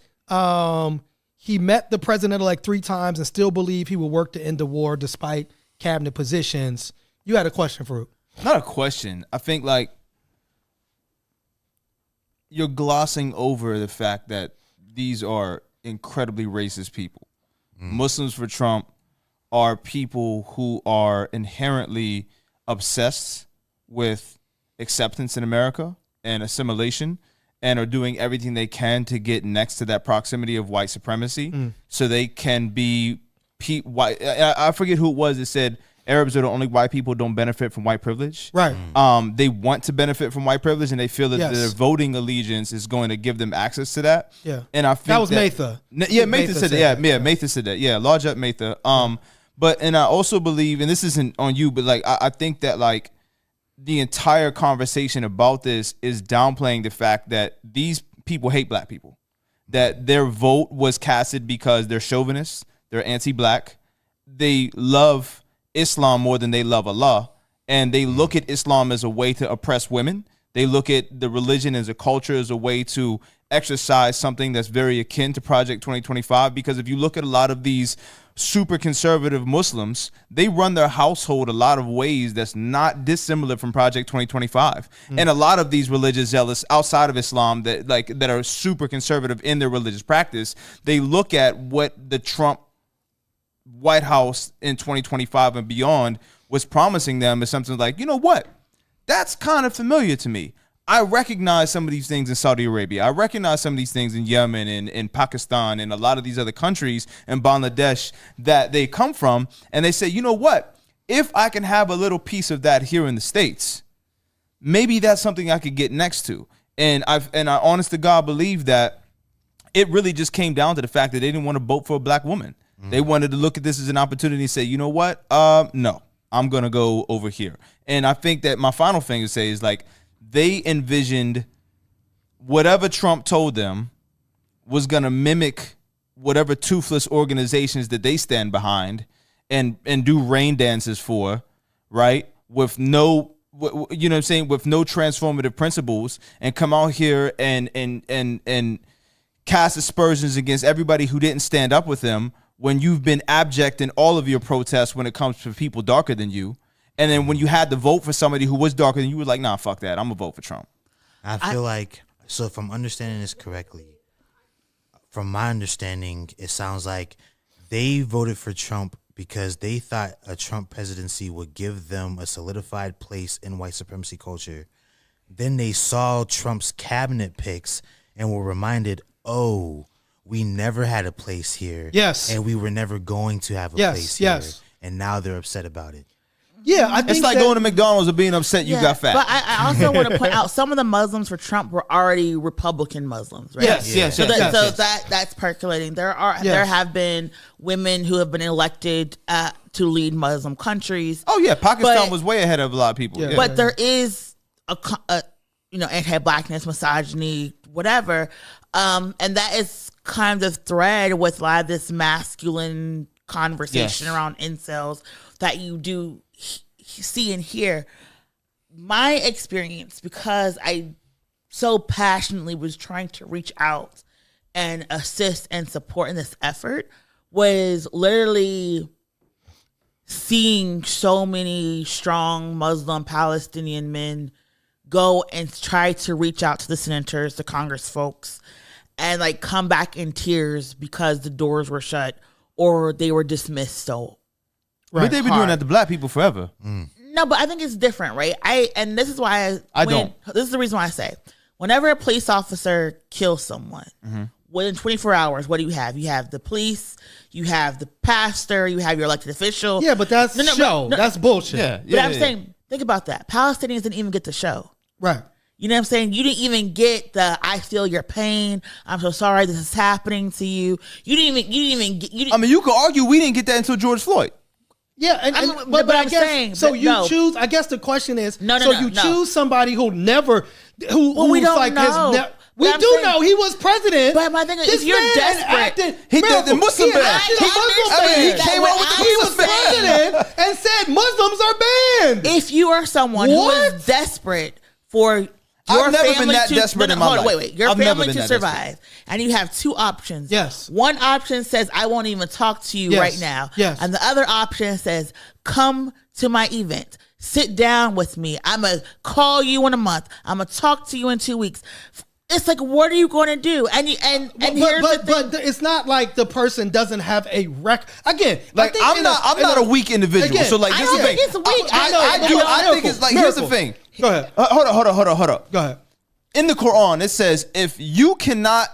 he met the president-elect 3 times and still believed he will work to end the war despite cabinet positions. You had a question, Fruit. Not a question. I think like you're glossing over the fact that these are incredibly racist people. Muslims for Trump are people who are inherently obsessed with acceptance in America and assimilation and are doing everything they can to get next to that proximity of white supremacy so they can be white. I forget who it was that said Arabs are the only white people who don't benefit from white privilege. Right. They want to benefit from white privilege, and they feel that their voting allegiance is going to give them access to that. Yeah. And I think that was Matha. Yeah, Matha said that. Yeah, Matha said that. Yeah, large up Matha. And I also believe, and this isn't on you, but like I think that like the entire conversation about this is downplaying the fact that these people hate black people, that their vote was casted because they're chauvinists. They're anti-black. They love Islam more than they love Allah. And they look at Islam as a way to oppress women. They look at the religion as a culture, as a way to exercise something that's very akin to Project 2025. Because if you look at a lot of these super conservative Muslims, they run their household a lot of ways that's not dissimilar from Project 2025. And a lot of these religious zealots outside of Islam that are super conservative in their religious practice, they look at what the Trump White House in 2025 and beyond was promising them as something like, you know what? That's kind of familiar to me. I recognize some of these things in Saudi Arabia. I recognize some of these things in Yemen and in Pakistan and a lot of these other countries in Bangladesh that they come from. And they say, you know what? If I can have a little piece of that here in the States, maybe that's something I could get next to. And I honest to God believe that it really just came down to the fact that they didn't want to vote for a black woman. They wanted to look at this as an opportunity and say, you know what? No, I'm going to go over here. And I think that my final thing to say is like, they envisioned whatever Trump told them was going to mimic whatever toothless organizations that they stand behind and do rain dances for, right? With no, you know what I'm saying, with no transformative principles, and come out here and cast aspersions against everybody who didn't stand up with them when you've been abject in all of your protests when it comes to people darker than you. And then when you had to vote for somebody who was darker than you, were like, nah, fuck that. I'm going to vote for Trump. I feel like, so if I'm understanding this correctly, from my understanding, it sounds like they voted for Trump because they thought a Trump presidency would give them a solidified place in white supremacy culture. Then they saw Trump's cabinet picks and were reminded, oh, we never had a place here. Yes. And we were never going to have a place here. And now they're upset about it. Yeah, I think it's like going to McDonald's and being upset you got fat. But I also want to point out some of the Muslims for Trump were already Republican Muslims, right? Yes. So that's percolating. There have been women who have been elected to lead Muslim countries. Oh yeah, Pakistan was way ahead of a lot of people. Yeah. But there is a anti-blackness, misogyny, whatever, and that is kind of thread with a lot of this masculine conversation around incels that you do see and hear. My experience, because I so passionately was trying to reach out and assist and support in this effort, was literally seeing so many strong Muslim Palestinian men go and try to reach out to the senators, the Congress folks, and like come back in tears because the doors were shut or they were dismissed. So But they've been doing that to black people forever. No, but I think it's different, right? And this is why this is the reason why I say, whenever a police officer kills someone, within 24 hours, what do you have? You have the police, you have the pastor, you have your elected official. Yeah, but that's that's bullshit. But I'm saying, think about that. Palestinians didn't even get the show. Right. You know what I'm saying? You didn't even get the "I feel your pain. I'm so sorry this is happening to you." You didn't even get. I mean, you could argue we didn't get that until George Floyd. Yeah, but I guess so. You choose. I guess the question is, you choose somebody who never, we don't know. We do know he was president. But my thing is, if you're desperate, he did the Muslim ban. He came out with the Muslim ban and said Muslims are banned. If you are someone who is desperate for your family to survive, and you have two options. Yes. One option says, I won't even talk to you right now. Yes. And the other option says, come to my event. Sit down with me. I'm going to call you in a month. I'm going to talk to you in 2 weeks. It's like, what are you going to do? And it's not like the person doesn't have a record. Again, like I'm not a weak individual. Again, so like, this is the thing. It's weak. I think it's like, here's the thing. Go ahead. Hold up. Go ahead. In the Quran, it says if you cannot,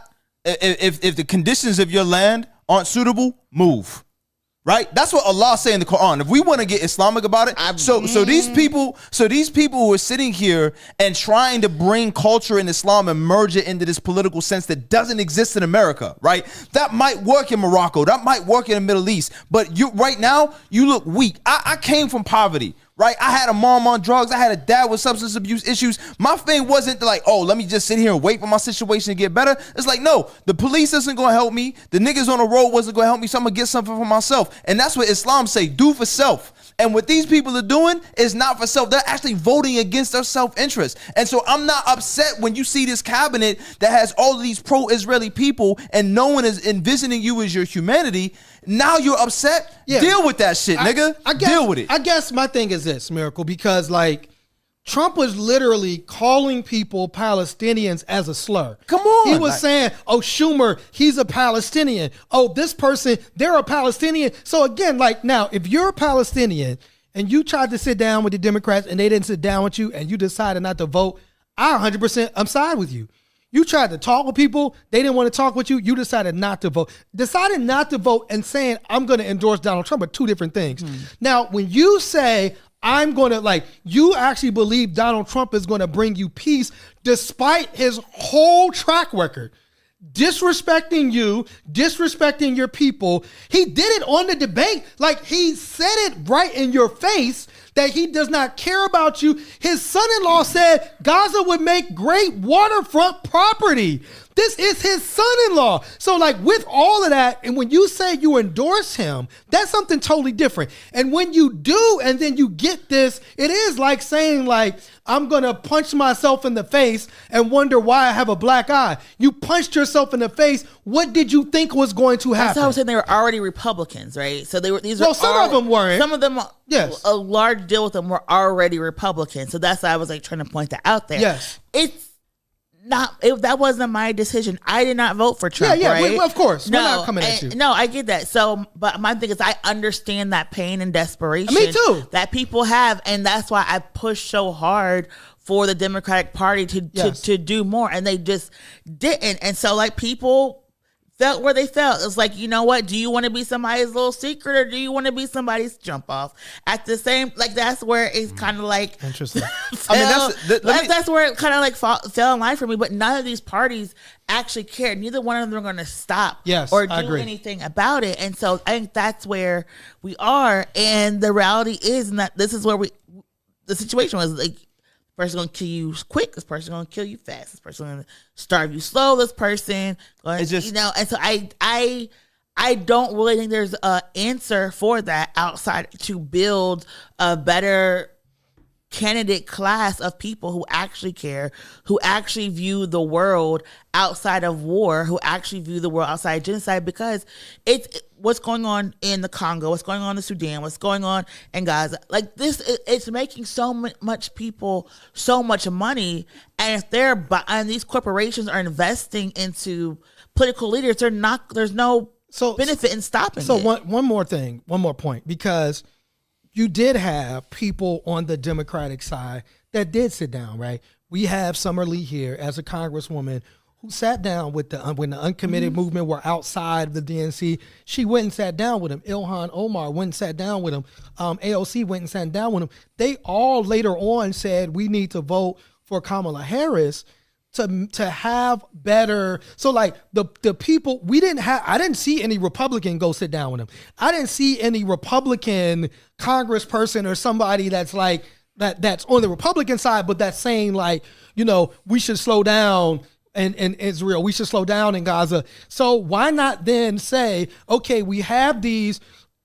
if the conditions of your land aren't suitable, move. Right? That's what Allah say in the Quran. If we want to get Islamic about it, so these people who are sitting here and trying to bring culture in Islam and merge it into this political sense that doesn't exist in America, right? That might work in Morocco, that might work in the Middle East, but you right now you look weak. I came from poverty. right? I had a mom on drugs. I had a dad with substance abuse issues. My thing wasn't like, oh, let me just sit here and wait for my situation to get better. It's like, no, the police isn't going to help me. The niggas on the road wasn't going to help me, so I'm going to get something for myself. And that's what Islam say, do for self. And what these people are doing is not for self. They're actually voting against their self-interest. And so I'm not upset when you see this cabinet that has all of these pro-Israeli people and no one is envisioning you as your humanity. Now you're upset? Yeah. Deal with that shit, nigga. Deal with it. I guess my thing is this, Miracle, because like Trump was literally calling people Palestinians as a slur. Come on. He was saying, oh, Schumer, he's a Palestinian. Oh, this person, they're a Palestinian. So again, like now, if you're a Palestinian and you tried to sit down with the Democrats and they didn't sit down with you and you decided not to vote, I'm side with you. You tried to talk with people, they didn't want to talk with you, you decided not to vote. Deciding not to vote and saying, I'm going to endorse Donald Trump are two different things. Now, when you say, I'm going to, like, you actually believe Donald Trump is going to bring you peace despite his whole track record. Disrespecting you, disrespecting your people. He did it on the debate. Like, he said it right in your face that he does not care about you. His son-in-law said Gaza would make great waterfront property. This is his son-in-law. So like with all of that, and when you say you endorse him, that's something totally different. And when you do, and then you get this, it is like saying like, I'm going to punch myself in the face and wonder why I have a black eye. You punched yourself in the face. What did you think was going to happen? That's how I was saying they were already Republicans, right? So they were, some of them weren't. Some of them, yes. A large deal with them were already Republicans. So that's why I was like trying to point that out there. Yes. That wasn't my decision. I did not vote for Trump. Yeah, right? Of course. We're not coming at you. No, I get that. So, but my thing is, I understand that pain and desperation. Me too. That people have, and that's why I push so hard for the Democratic Party to do more, and they just didn't. And so, like, people felt where they felt. It's like, you know what? Do you want to be somebody's little secret, or do you want to be somebody's jump off? At the same, like, that's where it's kind of like interesting. That's where it kind of like fell in line for me. But none of these parties actually cared. Neither one of them are going to stop or do anything about it. And so I think that's where we are. And the reality is that this is where the situation was like, person gonna kill you quick. This person gonna kill you fast. This person gonna starve you slow. This person, and so I don't really think there's an answer for that outside to build a better candidate class of people who actually care, who actually view the world outside of war, who actually view the world outside of genocide, because it's what's going on in the Congo, what's going on in Sudan, what's going on in Gaza. Like this, it's making so much people so much money, and if and these corporations are investing into political leaders, there's no benefit in stopping it. So one more point, because you did have people on the Democratic side that did sit down, right? We have Summer Lee here as a congresswoman who sat down with when the uncommitted movement were outside the DNC. She went and sat down with him. Ilhan Omar went and sat down with him. AOC went and sat down with him. They all later on said we need to vote for Kamala Harris to have better. So like the people, I didn't see any Republican go sit down with him. I didn't see any Republican congressperson or somebody that's like that's on the Republican side, but that's saying like, we should slow down in Israel. We should slow down in Gaza. So why not then say, okay, we have these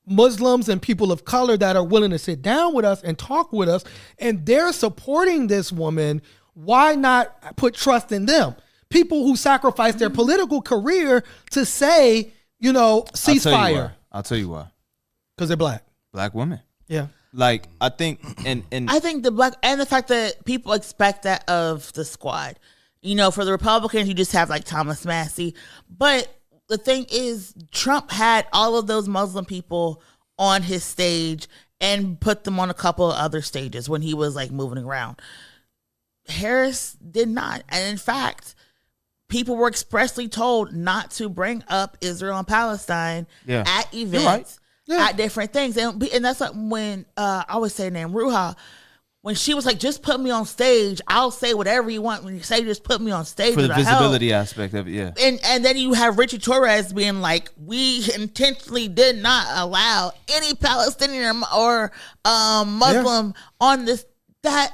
Muslims and people of color that are willing to sit down with us and talk with us, and they're supporting this woman. Why not put trust in them? People who sacrifice their political career to say, ceasefire. I'll tell you why. Because they're black. Black women. Yeah. Like, I think, and I think the fact that people expect that of the squad. For the Republicans, you just have like Thomas Massey. But the thing is, Trump had all of those Muslim people on his stage and put them on a couple of other stages when he was like moving around. Harris did not. And in fact, people were expressly told not to bring up Israel and Palestine at events, at different things. And that's like when I always say name Ruha, when she was like, just put me on stage, I'll say whatever you want. When you say just put me on stage. For the it'll visibility help. aspect of it, yeah. And then you have Richie Torres being like, we intentionally did not allow any Palestinian or Muslim on this. I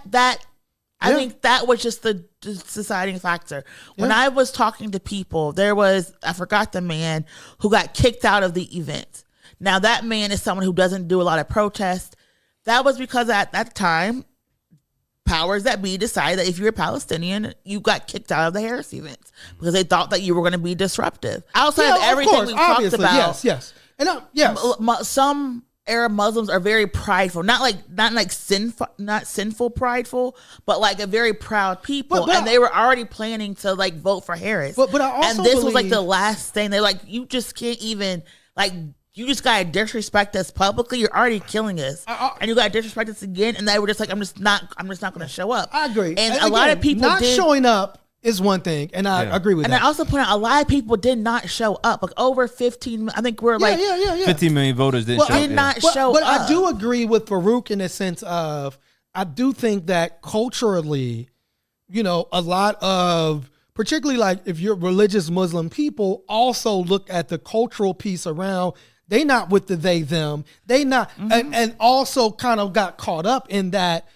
think that was just the deciding factor. When I was talking to people, I forgot the man who got kicked out of the event. Now that man is someone who doesn't do a lot of protest. That was because at that time, powers that be decided that if you're a Palestinian, you got kicked out of the Harris event because they thought that you were going to be disruptive. Outside of everything we've talked about, yes, and some Arab Muslims are very prideful, not sinful prideful, but like a very proud people, and they were already planning to like vote for Harris. But I also and this was like the last thing. They're like, you just can't even like. You just gotta disrespect us publicly. You're already killing us, and you gotta disrespect us again. And they were just like, I'm just not gonna show up. I agree. And a lot of people not showing up is one thing, and I agree with that. And I also point out a lot of people did not show up. Like over 15, I think we're like 15 million voters did not show but up. I do agree with Farouk in the sense of I do think that culturally, a lot of, particularly like if you're religious Muslim people, also look at the cultural piece around. They not with the they, them. They not, and also kind of got caught up in that,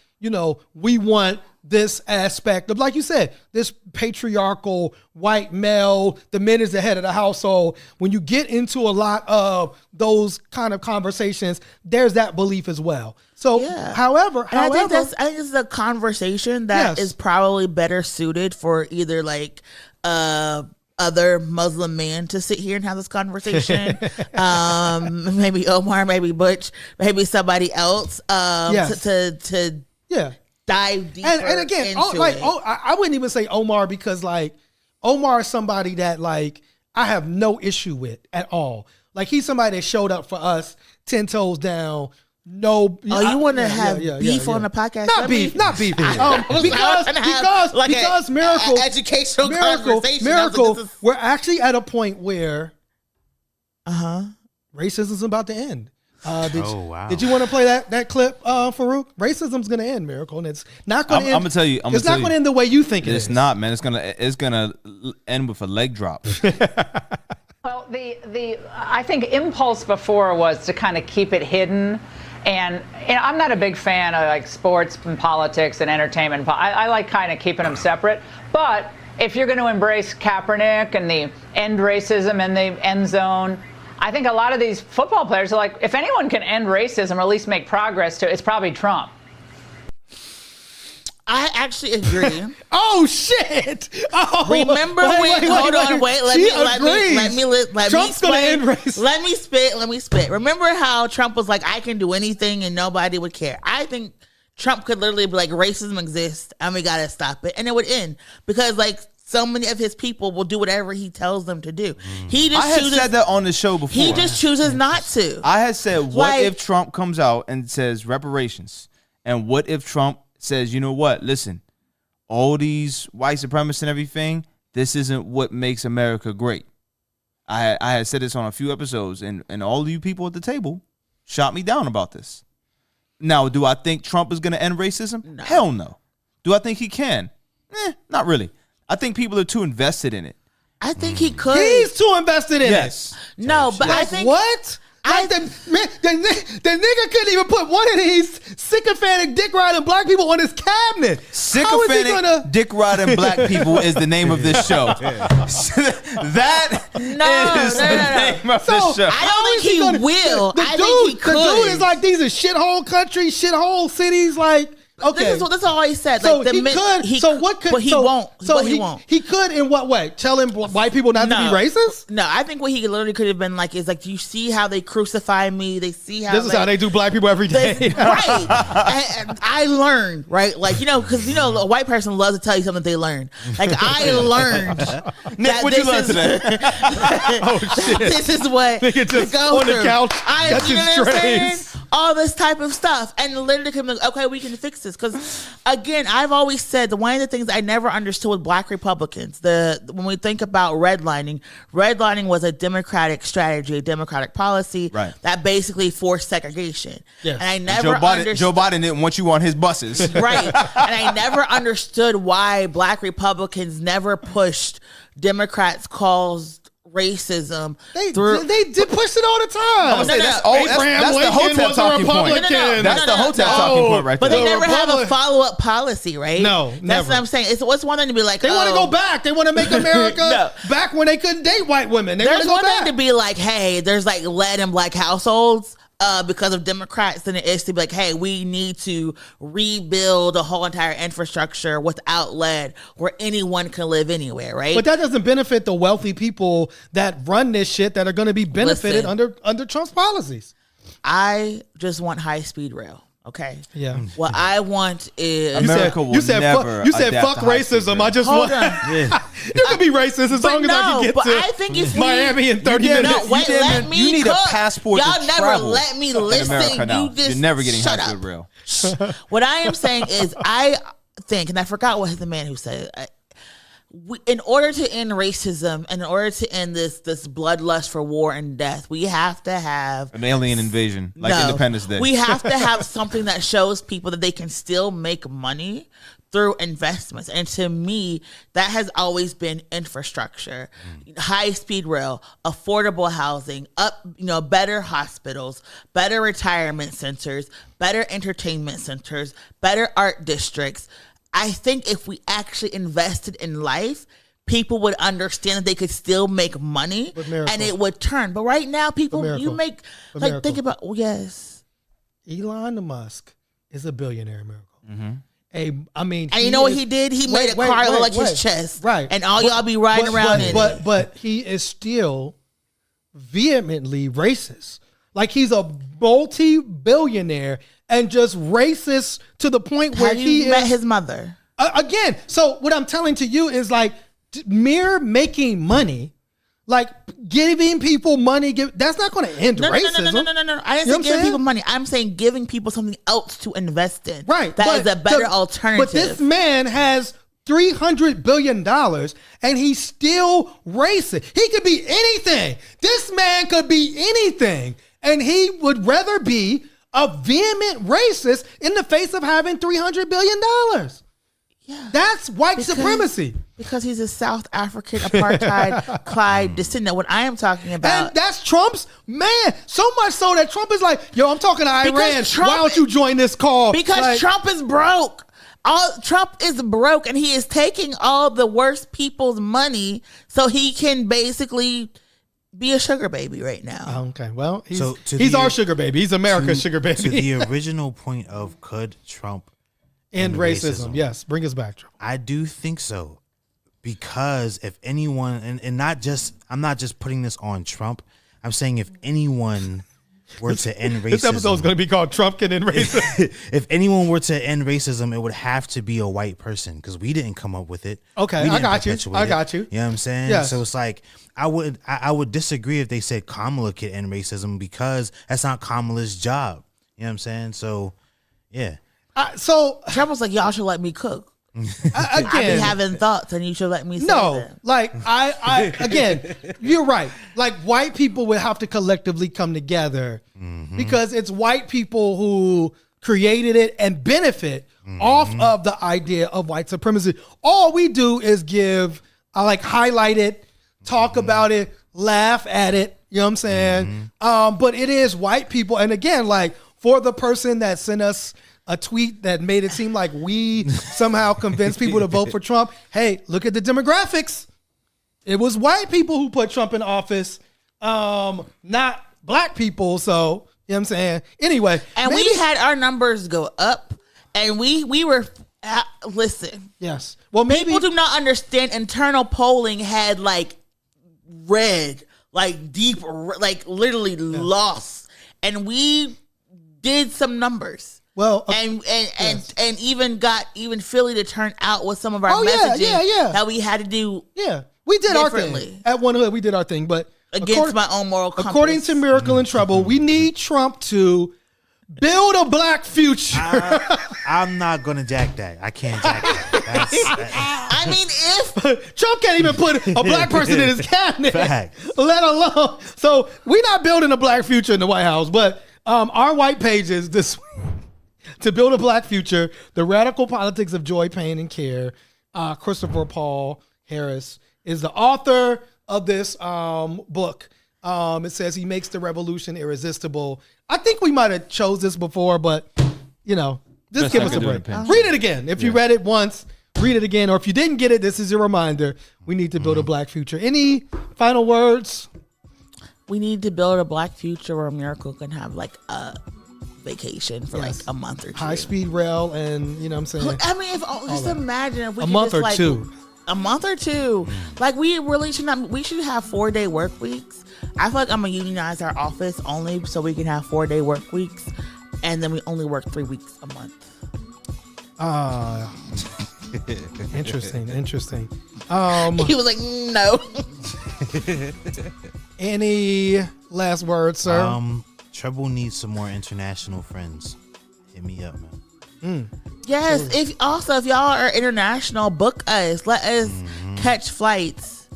we want this aspect of, like you said, this patriarchal white male, the man is the head of the household. When you get into a lot of those kind of conversations, there's that belief as well. So, however, I think this is a conversation that is probably better suited for either like, other Muslim man to sit here and have this conversation. Maybe Omar, maybe Butch, maybe somebody else. To dive deeper. And again, I wouldn't even say Omar because like Omar is somebody that like I have no issue with at all. Like he's somebody that showed up for us 10 toes down. No, you want to have beef on the podcast? Not beef. Because Miracle, educational conversation. Miracle, we're actually at a point where, racism's about to end. Did you want to play that clip, Farouk? Racism's going to end, Miracle, and it's not going to end. I'm gonna tell you, it's not going to end the way you think it is. It's not, man. It's gonna end with a leg drop. Well, I think impulse before was to kind of keep it hidden. And I'm not a big fan of like sports and politics and entertainment. I like kind of keeping them separate. But if you're going to embrace Kaepernick and the end racism in the end zone, I think a lot of these football players are like, if anyone can end racism or at least make progress to it, it's probably Trump. I actually agree. Oh shit! Oh, remember when? Hold on, wait. Let me Trump's gonna end racism. Let me spit. Remember how Trump was like, I can do anything and nobody would care. I think Trump could literally be like, racism exists and we gotta stop it, and it would end because like so many of his people will do whatever he tells them to do. I had said that on the show before. He just chooses not to. I had said, what if Trump comes out and says reparations, and what if Trump says, you know what, listen, all these white supremacists and everything, this isn't what makes America great. I had said this on a few episodes, and all of you people at the table shot me down about this. Now, do I think Trump is going to end racism? No. Hell no. Do I think he can? Not really. I think people are too invested in it. I think he could. He's too invested in it. No, but I think... What? Like the nigga couldn't even put one of these sycophantic dick riding black people on his cabinet. Sycophantic dick riding black people is the name of this show. That is the name of this show. I don't think he will. I think he could. The dude is like, these are shithole countries, shithole cities, like. Okay, this is all he said. So like, he could. So what could? But he won't. So he won't. He could in what way? Telling white people not to be racist? No, I think what he literally could have been like is like, do you see how they crucify me? They see how this is how they do black people every day. Right. And I learned, right? Like, because a white person loves to tell you something they learned. Like I learned. Nick, what you learn today? Oh shit! This is what nigga just on the couch. That's his trains. all this type of stuff, and literally can be like, okay, we can fix this. Because again, I've always said that one of the things I never understood with Black Republicans, when we think about redlining was a Democratic strategy, a Democratic policy that basically forced segregation. Yes. And I never understood. Joe Biden didn't want you on his buses, right? And I never understood why Black Republicans never pushed Democrats' calls racism. They did push it all the time. That's the hotel talking point. That's the hotel talking point right there. But they never have a follow-up policy, right? No, that's never. what I'm saying. It's one thing to be like, they want to go back. They want to make America back when they couldn't date white women. There's one thing to be like, hey, there's like lead in Black households. Because of Democrats, than it is to be like, hey, we need to rebuild the whole entire infrastructure without lead where anyone can live anywhere, right? But that doesn't benefit the wealthy people that run this shit that are going to be benefited under Trump's policies. I just want high-speed rail. Okay. Yeah. What I want is America will never. You said fuck racism. I just want. You can be racist as long as I can get to I think if Miami in 30 minutes. No, wait, let me You need cook. a passport Y'all to never travel let me in listen. America now. You just You're never getting shut high-speed up. rail. What I am saying is, I think, and I forgot what the man who said it. In order to end racism, and in order to end this bloodlust for war and death, we have to have an alien invasion, like Independence Day. We have to have something that shows people that they can still make money through investments. And to me, that has always been infrastructure, high-speed rail, affordable housing, better hospitals, better retirement centers, better entertainment centers, better art districts. I think if we actually invested in life, people would understand that they could still make money and it would turn. But right now, people, you make, like, think about, yes. Elon Musk is a billionaire, Miracle. Mm-hmm. And you know what he did? He made a car look like his chest. Right. And all y'all be riding around in it. But he is still vehemently racist. Like, he's a multi-billionaire and just racist to the point where he met his mother. Again, so what I'm telling to you is, like, mere making money, like giving people money, that's not going to end racism. No. I didn't say giving people money. I'm saying giving people something else to invest in. Right. That is a better alternative. But this man has $300 billion and he's still racist. He could be anything. This man could be anything. And he would rather be a vehement racist in the face of having $300 billion. Yeah. That's white supremacy. Because he's a South African apartheid Clyde descendant. What I am talking about. And that's Trump's man. So much so that Trump is like, yo, I'm talking to Iran. Why don't you join this call? Because Trump is broke. Trump is broke and he is taking all the worst people's money so he can basically be a sugar baby right now. Okay, well, he's our sugar baby. He's America's sugar baby. To the original point of could Trump end racism? Yes, bring us back, Trump. I do think so. Because if anyone, and I'm not just putting this on Trump, I'm saying if anyone were to end racism. This episode is going to be called Trump Can End Racism. If anyone were to end racism, it would have to be a white person because we didn't come up with it. Okay, I got you. You know what I'm saying? Yes. So it's like, I would disagree if they said Kamala could end racism because that's not Kamala's job. You know what I'm saying? So, yeah. So Trump was like, y'all should let me cook. I've been having thoughts and you should let me say that. Like I again, you're right. Like, white people would have to collectively come together because it's white people who created it and benefit off of the idea of white supremacy. All we do is highlight it, talk about it, laugh at it. You know what I'm saying? But it is white people. And again, like, for the person that sent us a tweet that made it seem like we somehow convinced people to vote for Trump. Hey, look at the demographics. It was white people who put Trump in office, not black people. So, you know what I'm saying? Anyway. And we had our numbers go up and we were, listen. Yes. Well, maybe. People do not understand internal polling had like red, like deep, like literally lost. And we did some numbers. Well, and even got Philly to turn out with some of our messaging that we had to do. Yeah, we did our thing at One Hood. We did our thing, but against my own moral compass. According to Miracle in Trouble, we need Trump to Build a black future. I'm not gonna jack that. I can't jack that. I mean, if Trump can't even put a black person in his cabinet, Fact. let alone. So we're not building a black future in the White House, but our white pages this week to build a black future: the radical politics of joy, pain, and care. Christopher Paul Harris is the author of this book. It says he makes the revolution irresistible. I think we might have chose this before, but just Best give I us a could do break. in a pinch. Read it again. If you read it once, read it again. Or if you didn't get it, this is your reminder. We need to build a black future. Any final words? we need to build a black future where Miracle can have like a vacation for like a month or two. High speed rail, and you know what I'm saying? I mean, just imagine if we A could month just, or like, two. A month or two. Like, we really should not. We should have 4-day work weeks. I feel like I'm gonna unionize our office only so we can have 4-day work weeks, and then we only work 3 weeks a month. Interesting. He was like, no. Any last words, sir? Treble needs some more international friends. Hit me up, man. Yes. If y'all are international, book us. Let us catch flights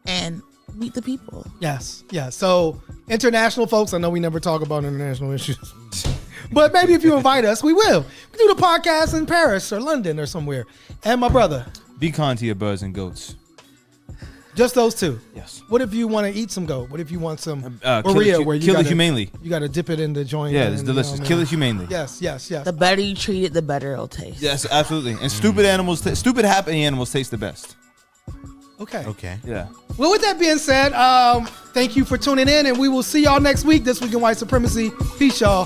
and meet the people. Yes. So international folks, I know we never talk about international issues, but maybe if you invite us, we will. We do the podcast in Paris or London or somewhere. And my brother, Be kind to your birds and goats. just those two. Yes. What if you want to eat some goat? What if you want some Kill it humanely. You got to dip it in the joint. Yeah, and, it's you know delicious. what I mean? Kill it humanely. Yes. The better you treat it, the better it'll taste. Yes, absolutely. And stupid happy animals taste the best. Okay. Yeah. Well, with that being said, thank you for tuning in, and we will see y'all next week. This week in White Supremacy. Peace, y'all.